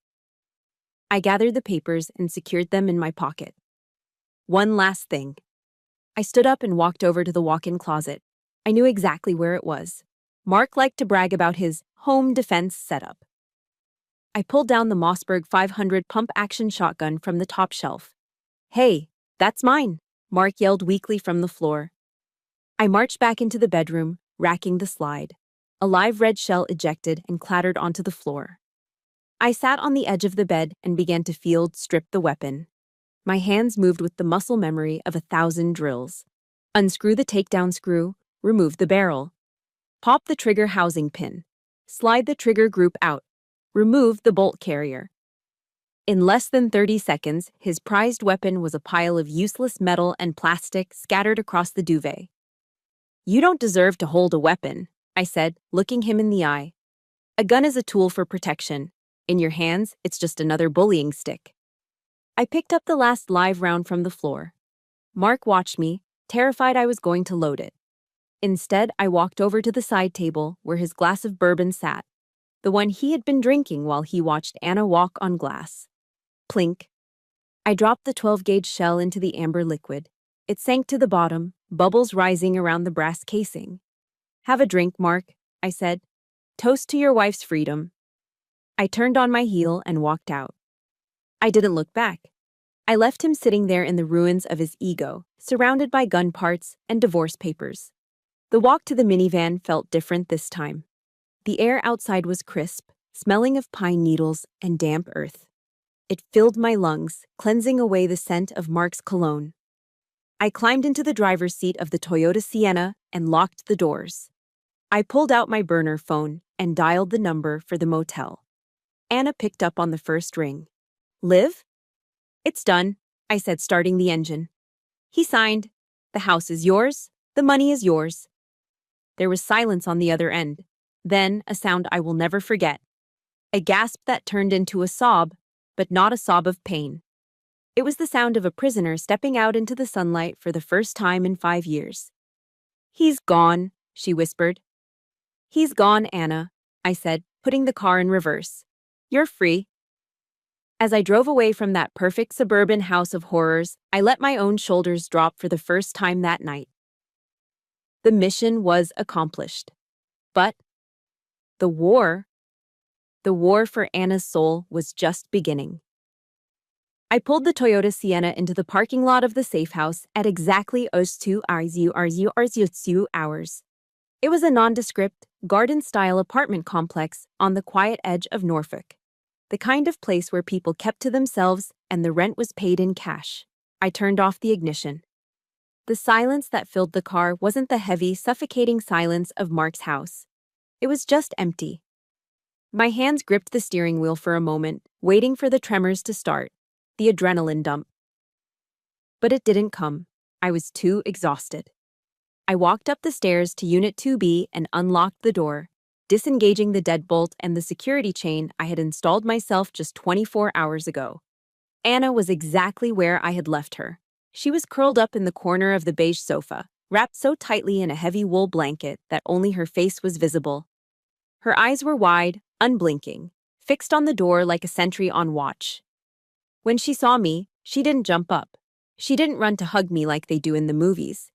I gathered the papers and secured them in my pocket. One last thing. I stood up and walked over to the walk-in closet. I knew exactly where it was. Mark liked to brag about his home defense setup. I pulled down the Mossberg 500 pump-action shotgun from the top shelf. "Hey, that's mine," Mark yelled weakly from the floor. I marched back into the bedroom, racking the slide. A live red shell ejected and clattered onto the floor. I sat on the edge of the bed and began to field-strip the weapon. My hands moved with the muscle memory of 1,000 drills. Unscrew the takedown screw, remove the barrel. Pop the trigger housing pin. Slide the trigger group out. Remove the bolt carrier. In less than 30 seconds, his prized weapon was a pile of useless metal and plastic scattered across the duvet. "You don't deserve to hold a weapon," I said, looking him in the eye. "A gun is a tool for protection. In your hands, it's just another bullying stick." I picked up the last live round from the floor. Mark watched me, terrified I was going to load it. Instead, I walked over to the side table where his glass of bourbon sat, the one he had been drinking while he watched Anna walk on glass. Plink. I dropped the 12-gauge shell into the amber liquid. It sank to the bottom, bubbles rising around the brass casing. "Have a drink, Mark," I said. "Toast to your wife's freedom." I turned on my heel and walked out. I didn't look back. I left him sitting there in the ruins of his ego, surrounded by gun parts and divorce papers. The walk to the minivan felt different this time. The air outside was crisp, smelling of pine needles and damp earth. It filled my lungs, cleansing away the scent of Mark's cologne. I climbed into the driver's seat of the Toyota Sienna and locked the doors. I pulled out my burner phone and dialed the number for the motel. Anna picked up on the first ring. "Liv?" "It's done," I said, starting the engine. "He signed. The house is yours. The money is yours." There was silence on the other end. Then a sound I will never forget. A gasp that turned into a sob, but not a sob of pain. It was the sound of a prisoner stepping out into the sunlight for the first time in 5 years. "He's gone," she whispered. "He's gone, Anna," I said, putting the car in reverse. "You're free." As I drove away from that perfect suburban house of horrors, I let my own shoulders drop for the first time that night. The mission was accomplished. But the war for Anna's soul was just beginning. I pulled the Toyota Sienna into the parking lot of the safe house at exactly 02 hours. It was a nondescript, garden-style apartment complex on the quiet edge of Norfolk. The kind of place where people kept to themselves and the rent was paid in cash. I turned off the ignition. The silence that filled the car wasn't the heavy, suffocating silence of Mark's house. It was just empty. My hands gripped the steering wheel for a moment, waiting for the tremors to start, the adrenaline dump. But it didn't come. I was too exhausted. I walked up the stairs to Unit 2B and unlocked the door, disengaging the deadbolt and the security chain I had installed myself just 24 hours ago. Anna was exactly where I had left her. She was curled up in the corner of the beige sofa, wrapped so tightly in a heavy wool blanket that only her face was visible. Her eyes were wide, unblinking, fixed on the door like a sentry on watch. When she saw me, she didn't jump up. She didn't run to hug me like they do in the movies.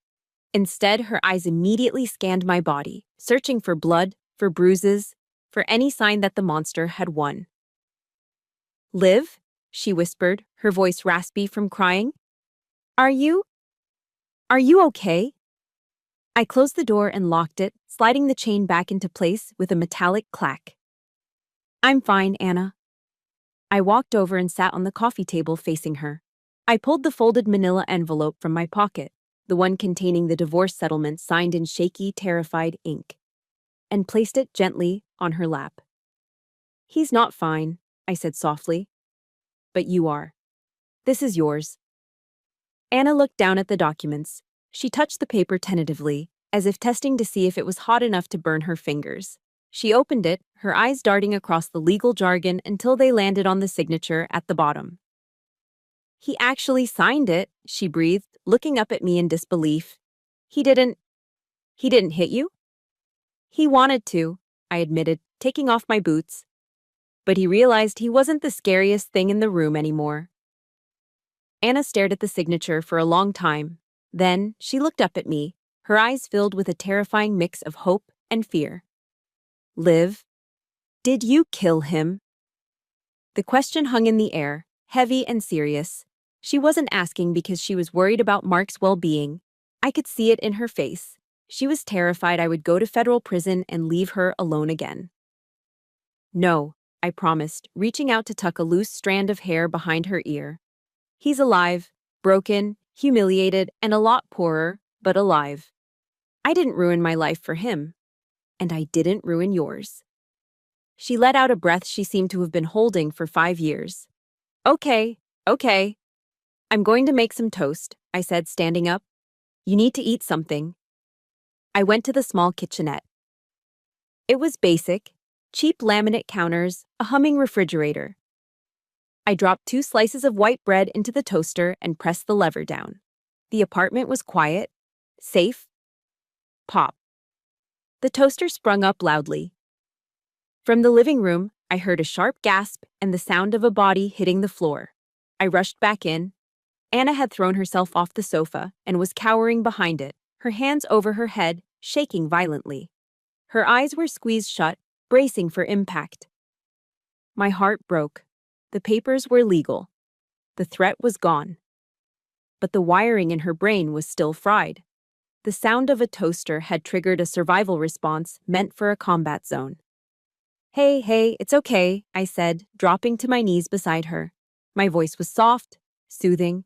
Instead, her eyes immediately scanned my body, searching for blood, for bruises, for any sign that the monster had won. "Liv?" she whispered, her voice raspy from crying. Are you okay?" I closed the door and locked it, sliding the chain back into place with a metallic clack. "I'm fine, Anna." I walked over and sat on the coffee table facing her. I pulled the folded manila envelope from my pocket, the one containing the divorce settlement signed in shaky, terrified ink, and placed it gently on her lap. "He's not fine," I said softly. "But you are. This is yours." Anna looked down at the documents. She touched the paper tentatively, as if testing to see if it was hot enough to burn her fingers. She opened it, her eyes darting across the legal jargon until they landed on the signature at the bottom. "He actually signed it," she breathed, looking up at me in disbelief. He didn't hit you?" "He wanted to," I admitted, taking off my boots. But he realized he wasn't the scariest thing in the room anymore. Anna stared at the signature for a long time. Then she looked up at me, her eyes filled with a terrifying mix of hope and fear. Liv, did you kill him? The question hung in the air, heavy and serious. She wasn't asking because she was worried about Mark's well-being. I could see it in her face. She was terrified I would go to federal prison and leave her alone again. No, I promised, reaching out to tuck a loose strand of hair behind her ear. He's alive, broken, humiliated, and a lot poorer, but alive. I didn't ruin my life for him. And I didn't ruin yours. She let out a breath she seemed to have been holding for 5 years. Okay. I'm going to make some toast, I said, standing up. You need to eat something. I went to the small kitchenette. It was basic, cheap laminate counters, a humming refrigerator. I dropped 2 slices of white bread into the toaster and pressed the lever down. The apartment was quiet, safe. Pop. The toaster sprung up loudly. From the living room, I heard a sharp gasp and the sound of a body hitting the floor. I rushed back in. Anna had thrown herself off the sofa and was cowering behind it, her hands over her head, shaking violently. Her eyes were squeezed shut, bracing for impact. My heart broke. The papers were legal. The threat was gone. But the wiring in her brain was still fried. The sound of a toaster had triggered a survival response meant for a combat zone. Hey, it's okay, I said, dropping to my knees beside her. My voice was soft, soothing.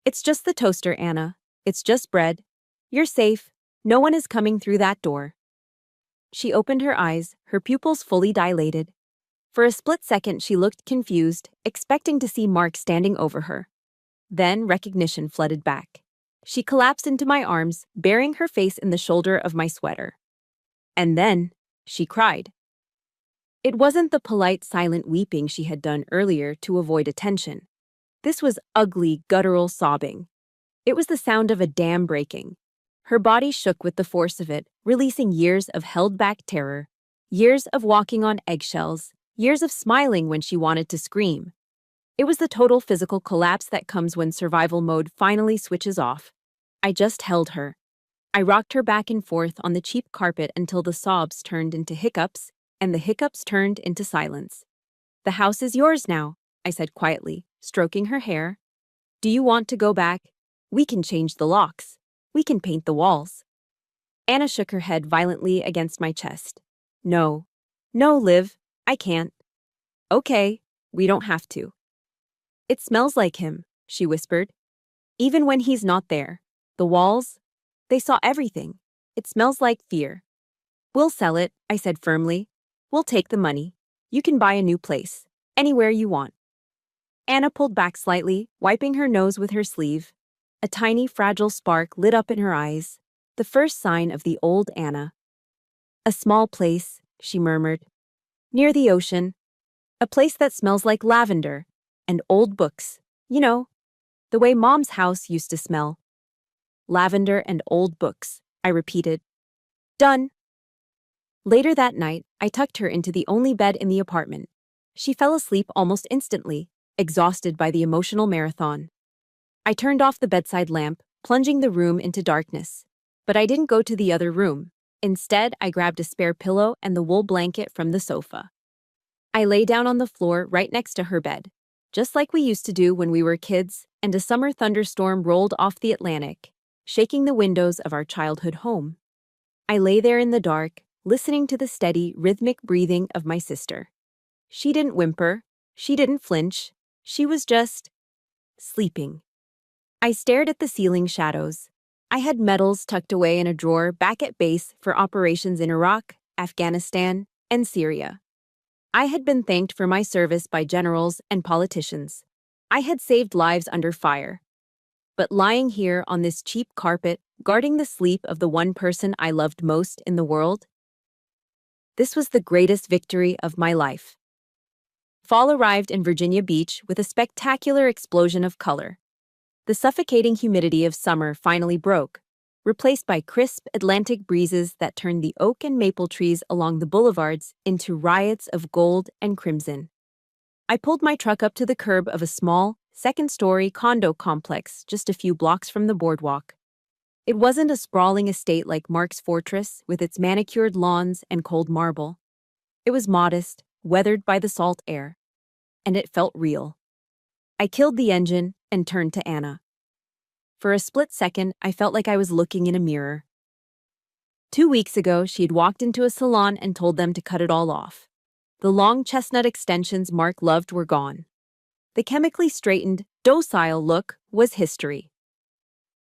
It's just the toaster, Anna. It's just bread. You're safe. No one is coming through that door. She opened her eyes, her pupils fully dilated. For a split second, she looked confused, expecting to see Mark standing over her. Then recognition flooded back. She collapsed into my arms, burying her face in the shoulder of my sweater. And then, she cried. It wasn't the polite, silent weeping she had done earlier to avoid attention. This was ugly, guttural sobbing. It was the sound of a dam breaking. Her body shook with the force of it, releasing years of held-back terror, years of walking on eggshells, years of smiling when she wanted to scream. It was the total physical collapse that comes when survival mode finally switches off. I just held her. I rocked her back and forth on the cheap carpet until the sobs turned into hiccups, and the hiccups turned into silence. The house is yours now, I said quietly, stroking her hair. Do you want to go back? We can change the locks. We can paint the walls. Anna shook her head violently against my chest. No, Liv, I can't. Okay, we don't have to. It smells like him, she whispered. Even when he's not there. The walls, they saw everything. It smells like fear. We'll sell it, I said firmly. We'll take the money. You can buy a new place, anywhere you want. Anna pulled back slightly, wiping her nose with her sleeve. A tiny, fragile spark lit up in her eyes, the first sign of the old Anna. A small place, she murmured. Near the ocean. A place that smells like lavender and old books. You know, the way Mom's house used to smell. Lavender and old books, I repeated. Done. Later that night, I tucked her into the only bed in the apartment. She fell asleep almost instantly, exhausted by the emotional marathon. I turned off the bedside lamp, plunging the room into darkness. But I didn't go to the other room. Instead, I grabbed a spare pillow and the wool blanket from the sofa. I lay down on the floor right next to her bed, just like we used to do when we were kids, and a summer thunderstorm rolled off the Atlantic, shaking the windows of our childhood home. I lay there in the dark, listening to the steady, rhythmic breathing of my sister. She didn't whimper. She didn't flinch. She was just sleeping. I stared at the ceiling shadows. I had medals tucked away in a drawer back at base for operations in Iraq, Afghanistan, and Syria. I had been thanked for my service by generals and politicians. I had saved lives under fire. But lying here on this cheap carpet, guarding the sleep of the one person I loved most in the world, this was the greatest victory of my life. Fall arrived in Virginia Beach with a spectacular explosion of color. The suffocating humidity of summer finally broke, replaced by crisp Atlantic breezes that turned the oak and maple trees along the boulevards into riots of gold and crimson. I pulled my truck up to the curb of a small, second-story condo complex just a few blocks from the boardwalk. It wasn't a sprawling estate like Mark's fortress with its manicured lawns and cold marble. It was modest, weathered by the salt air, and it felt real. I killed the engine and turned to Anna. For a split second, I felt like I was looking in a mirror. 2 weeks ago, she had walked into a salon and told them to cut it all off. The long chestnut extensions Mark loved were gone. The chemically straightened, docile look was history.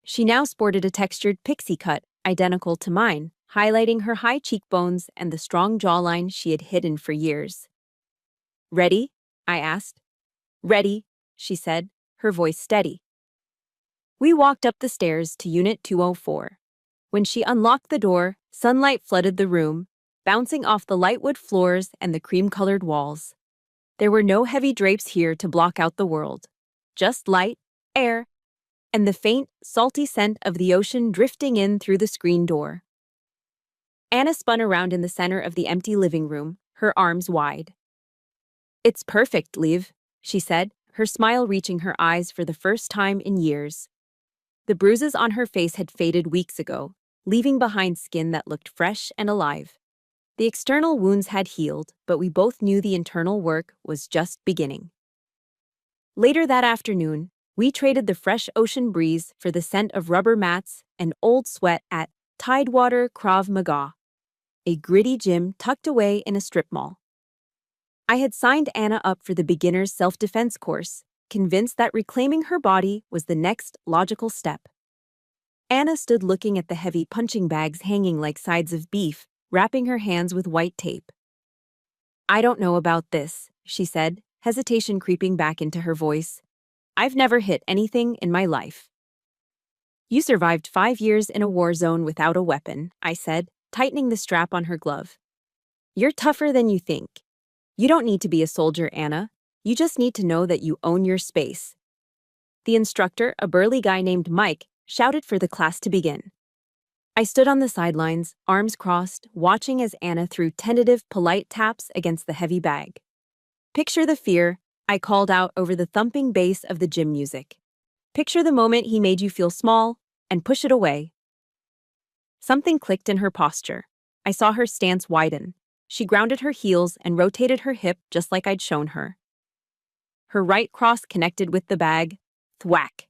She now sported a textured pixie cut, identical to mine, highlighting her high cheekbones and the strong jawline she had hidden for years. "Ready?" I asked. "Ready," she said, her voice steady. We walked up the stairs to Unit 204. When she unlocked the door, sunlight flooded the room, bouncing off the lightwood floors and the cream-colored walls. There were no heavy drapes here to block out the world. Just light, air, and the faint, salty scent of the ocean drifting in through the screen door. Anna spun around in the center of the empty living room, her arms wide. "It's perfect, Liv," she said, her smile reaching her eyes for the first time in years. The bruises on her face had faded weeks ago, leaving behind skin that looked fresh and alive. The external wounds had healed, but we both knew the internal work was just beginning. Later that afternoon, we traded the fresh ocean breeze for the scent of rubber mats and old sweat at Tidewater Krav Maga, a gritty gym tucked away in a strip mall. I had signed Anna up for the beginner's self-defense course, convinced that reclaiming her body was the next logical step. Anna stood looking at the heavy punching bags hanging like sides of beef, wrapping her hands with white tape. "I don't know about this," she said, hesitation creeping back into her voice. "I've never hit anything in my life." "You survived 5 years in a war zone without a weapon," I said, tightening the strap on her glove. "You're tougher than you think. You don't need to be a soldier, Anna. You just need to know that you own your space." The instructor, a burly guy named Mike, shouted for the class to begin. I stood on the sidelines, arms crossed, watching as Anna threw tentative, polite taps against the heavy bag. "Picture the fear," I called out over the thumping bass of the gym music. "Picture the moment he made you feel small, and push it away." Something clicked in her posture. I saw her stance widen. She grounded her heels and rotated her hip just like I'd shown her. Her right cross connected with the bag. Thwack.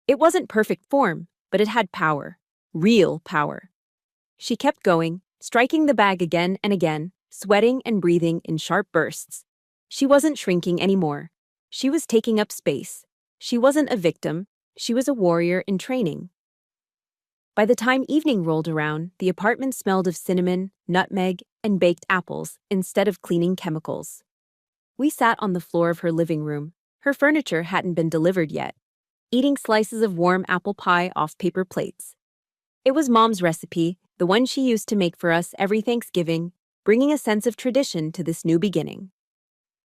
It wasn't perfect form, but it had power. Real power. She kept going, striking the bag again and again, sweating and breathing in sharp bursts. She wasn't shrinking anymore. She was taking up space. She wasn't a victim. She was a warrior in training. By the time evening rolled around, the apartment smelled of cinnamon, nutmeg, and baked apples instead of cleaning chemicals. We sat on the floor of her living room. Her furniture hadn't been delivered yet, eating slices of warm apple pie off paper plates. It was Mom's recipe, the one she used to make for us every Thanksgiving, bringing a sense of tradition to this new beginning.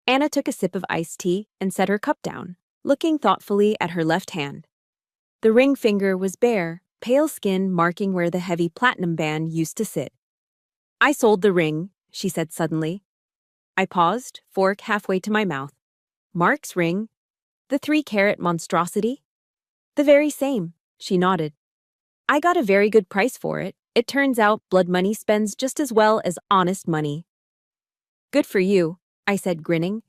Anna took a sip of iced tea and set her cup down, looking thoughtfully at her left hand. The ring finger was bare, pale skin marking where the heavy platinum band used to sit. "I sold the ring," she said suddenly. I paused, fork halfway to my mouth. "Mark's ring? The 3-carat monstrosity?" "The very same," she nodded. "I got a very good price for it. It turns out blood money spends just as well as honest money." "Good for you," I said, grinning.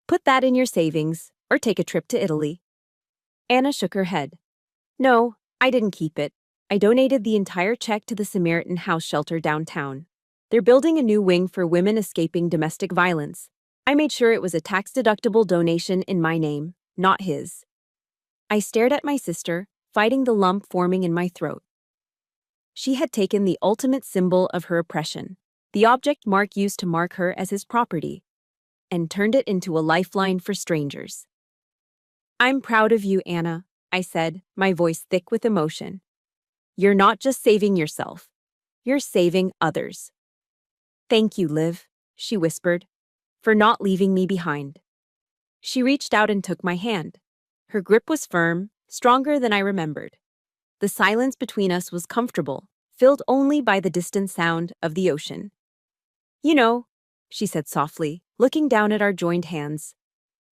"Put that in your savings, or take a trip to Italy." Anna shook her head. "No, I didn't keep it. I donated the entire check to the Samaritan House shelter downtown. They're building a new wing for women escaping domestic violence. I made sure it was a tax-deductible donation in my name, not his." I stared at my sister, fighting the lump forming in my throat. She had taken the ultimate symbol of her oppression, the object Mark used to mark her as his property, and turned it into a lifeline for strangers. "I'm proud of you, Anna," I said, my voice thick with emotion. "You're not just saving yourself. You're saving others." "Thank you, Liv," she whispered, "for not leaving me behind." She reached out and took my hand. Her grip was firm, stronger than I remembered. The silence between us was comfortable, filled only by the distant sound of the ocean. "You know," she said softly, looking down at our joined hands,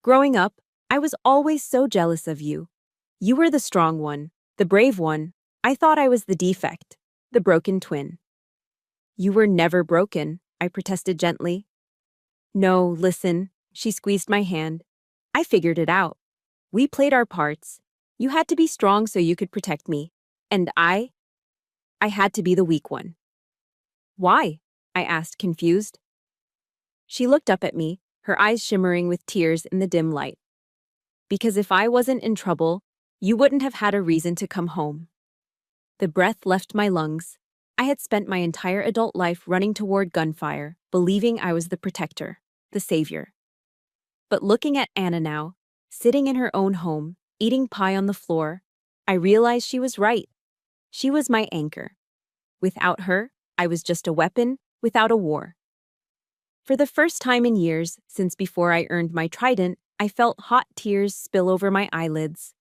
"growing up, I was always so jealous of you. You were the strong one, the brave one. I thought I was the defect, the broken twin. You were never broken, I protested gently. No, listen, she squeezed my hand. I figured it out. We played our parts. You had to be strong so you could protect me. And I had to be the weak one. Why? I asked, confused. She looked up at me, her eyes shimmering with tears in the dim light. Because if I wasn't in trouble, you wouldn't have had a reason to come home. The breath left my lungs. I had spent my entire adult life running toward gunfire, believing I was the protector, the savior. But looking at Anna now, sitting in her own home, eating pie on the floor, I realized she was right. She was my anchor. Without her, I was just a weapon without a war. For the first time in years, since before I earned my trident, I felt hot tears spill over my eyelids.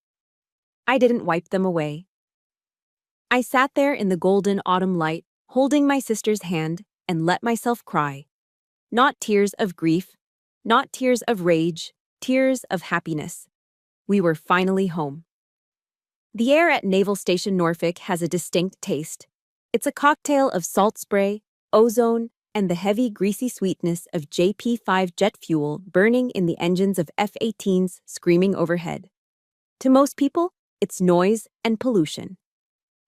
I didn't wipe them away. I sat there in the golden autumn light, holding my sister's hand, and let myself cry. Not tears of grief, not tears of rage, tears of happiness. We were finally home. The air at Naval Station Norfolk has a distinct taste. It's a cocktail of salt spray, ozone, and the heavy, greasy sweetness of JP-5 jet fuel burning in the engines of F-18s screaming overhead. To most people, it's noise and pollution.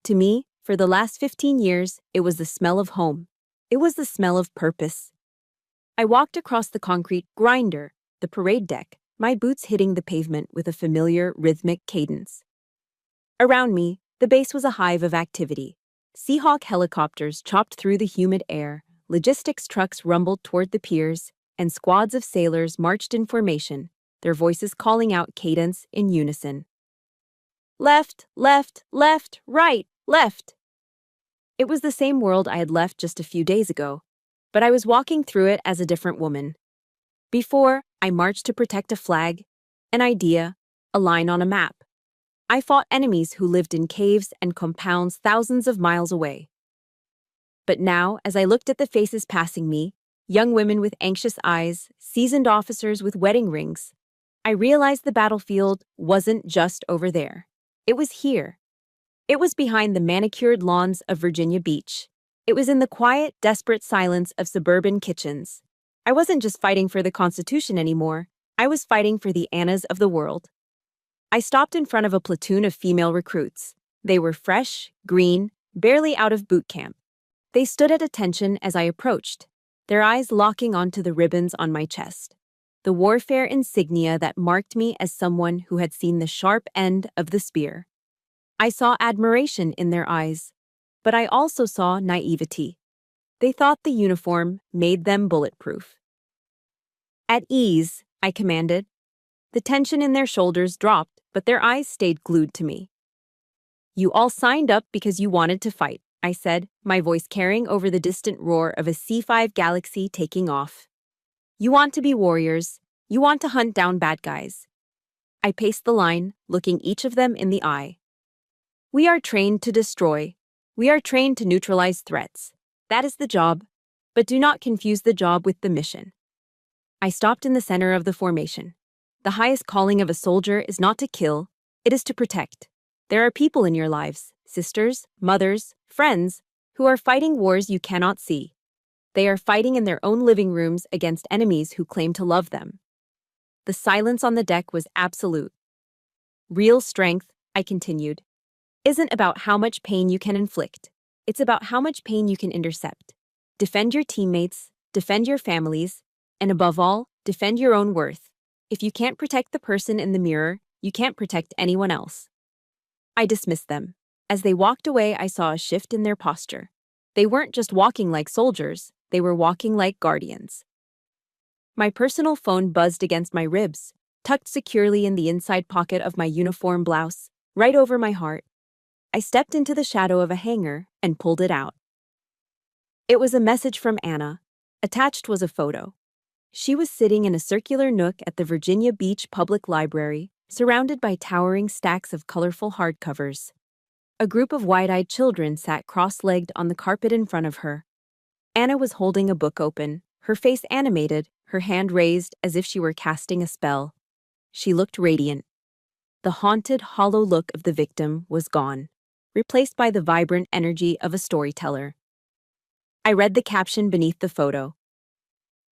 To me, for the last 15 years, it was the smell of home. It was the smell of purpose. I walked across the concrete grinder, the parade deck, my boots hitting the pavement with a familiar, rhythmic cadence. Around me, the base was a hive of activity. Seahawk helicopters chopped through the humid air, logistics trucks rumbled toward the piers, and squads of sailors marched in formation, their voices calling out cadence in unison. Left, left, left, right, left. It was the same world I had left just a few days ago, but I was walking through it as a different woman. Before, I marched to protect a flag, an idea, a line on a map. I fought enemies who lived in caves and compounds thousands of miles away. But now, as I looked at the faces passing me, young women with anxious eyes, seasoned officers with wedding rings, I realized the battlefield wasn't just over there. It was here. It was behind the manicured lawns of Virginia Beach. It was in the quiet, desperate silence of suburban kitchens. I wasn't just fighting for the Constitution anymore. I was fighting for the Annas of the world. I stopped in front of a platoon of female recruits. They were fresh, green, barely out of boot camp. They stood at attention as I approached, their eyes locking onto the ribbons on my chest, the warfare insignia that marked me as someone who had seen the sharp end of the spear. I saw admiration in their eyes, but I also saw naivety. They thought the uniform made them bulletproof. At ease, I commanded. The tension in their shoulders dropped, but their eyes stayed glued to me. You all signed up because you wanted to fight, I said, my voice carrying over the distant roar of a C-5 Galaxy taking off. You want to be warriors. You want to hunt down bad guys. I paced the line, looking each of them in the eye. We are trained to destroy. We are trained to neutralize threats. That is the job, but do not confuse the job with the mission. I stopped in the center of the formation. The highest calling of a soldier is not to kill, it is to protect. There are people in your lives, sisters, mothers, friends, who are fighting wars you cannot see. They are fighting in their own living rooms against enemies who claim to love them. The silence on the deck was absolute. Real strength, I continued, isn't about how much pain you can inflict. It's about how much pain you can intercept. Defend your teammates, defend your families, and above all, defend your own worth. If you can't protect the person in the mirror, you can't protect anyone else. I dismissed them. As they walked away, I saw a shift in their posture. They weren't just walking like soldiers, they were walking like guardians. My personal phone buzzed against my ribs, tucked securely in the inside pocket of my uniform blouse, right over my heart. I stepped into the shadow of a hangar and pulled it out. It was a message from Anna. Attached was a photo. She was sitting in a circular nook at the Virginia Beach Public Library, surrounded by towering stacks of colorful hardcovers. A group of wide-eyed children sat cross-legged on the carpet in front of her. Anna was holding a book open, her face animated, her hand raised as if she were casting a spell. She looked radiant. The haunted, hollow look of the victim was gone. replaced by the vibrant energy of a storyteller. I read the caption beneath the photo.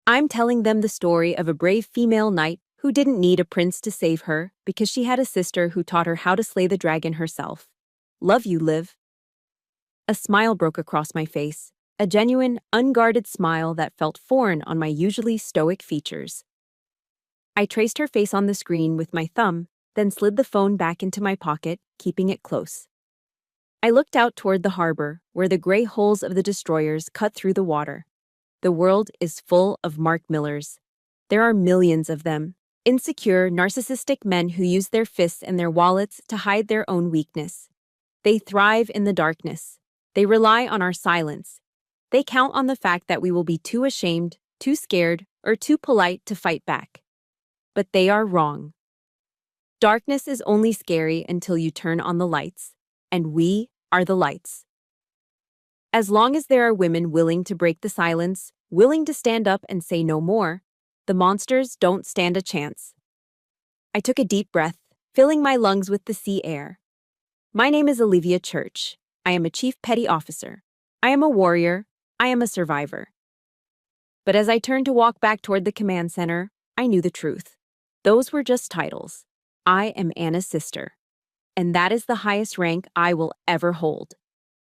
I'm telling them the story of a brave female knight who didn't need a prince to save her because she had a sister who taught her how to slay the dragon herself. Love you, Liv. A smile broke across my face, a genuine, unguarded smile that felt foreign on my usually stoic features. I traced her face on the screen with my thumb, then slid the phone back into my pocket, keeping it close. I looked out toward the harbor, where the gray hulls of the destroyers cut through the water. The world is full of Mark Millers. There are millions of them, insecure, narcissistic men who use their fists and their wallets to hide their own weakness. They thrive in the darkness. They rely on our silence. They count on the fact that we will be too ashamed, too scared, or too polite to fight back. But they are wrong. Darkness is only scary until you turn on the lights, and we are the lights. As long as there are women willing to break the silence, willing to stand up and say no more, the monsters don't stand a chance. I took a deep breath, filling my lungs with the sea air. My name is Olivia Church. I am a Chief Petty Officer. I am a warrior. I am a survivor. But as I turned to walk back toward the command center, I knew the truth. Those were just titles. I am Anna's sister. And that is the highest rank I will ever hold.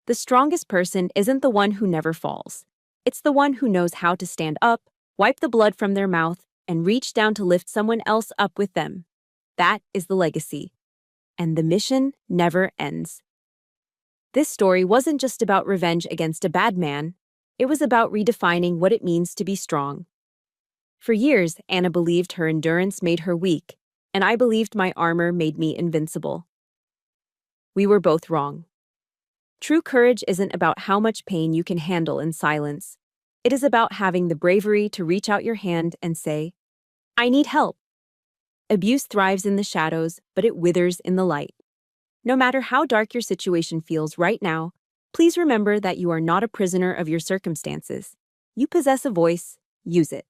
The strongest person isn't the one who never falls. It's the one who knows how to stand up, wipe the blood from their mouth, and reach down to lift someone else up with them. That is the legacy. And the mission never ends. This story wasn't just about revenge against a bad man. It was about redefining what it means to be strong. For years, Anna believed her endurance made her weak, and I believed my armor made me invincible. We were both wrong. True courage isn't about how much pain you can handle in silence. It is about having the bravery to reach out your hand and say, I need help. Abuse thrives in the shadows, but it withers in the light. No matter how dark your situation feels right now, please remember that you are not a prisoner of your circumstances. You possess a voice, use it.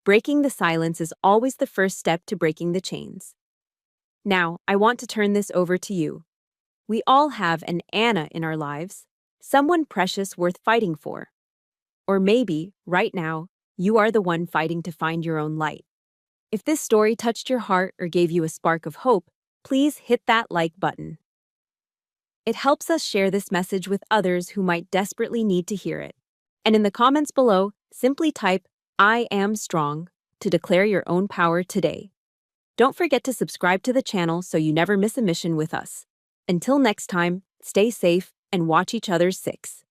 Breaking the silence is always the first step to breaking the chains. Now, I want to turn this over to you. We all have an Anna in our lives, someone precious worth fighting for. Or maybe, right now, you are the one fighting to find your own light. If this story touched your heart or gave you a spark of hope, please hit that like button. It helps us share this message with others who might desperately need to hear it. And in the comments below, simply type, I am strong, to declare your own power today. Don't forget to subscribe to the channel so you never miss a mission with us. Until next time, stay safe and watch each other's six.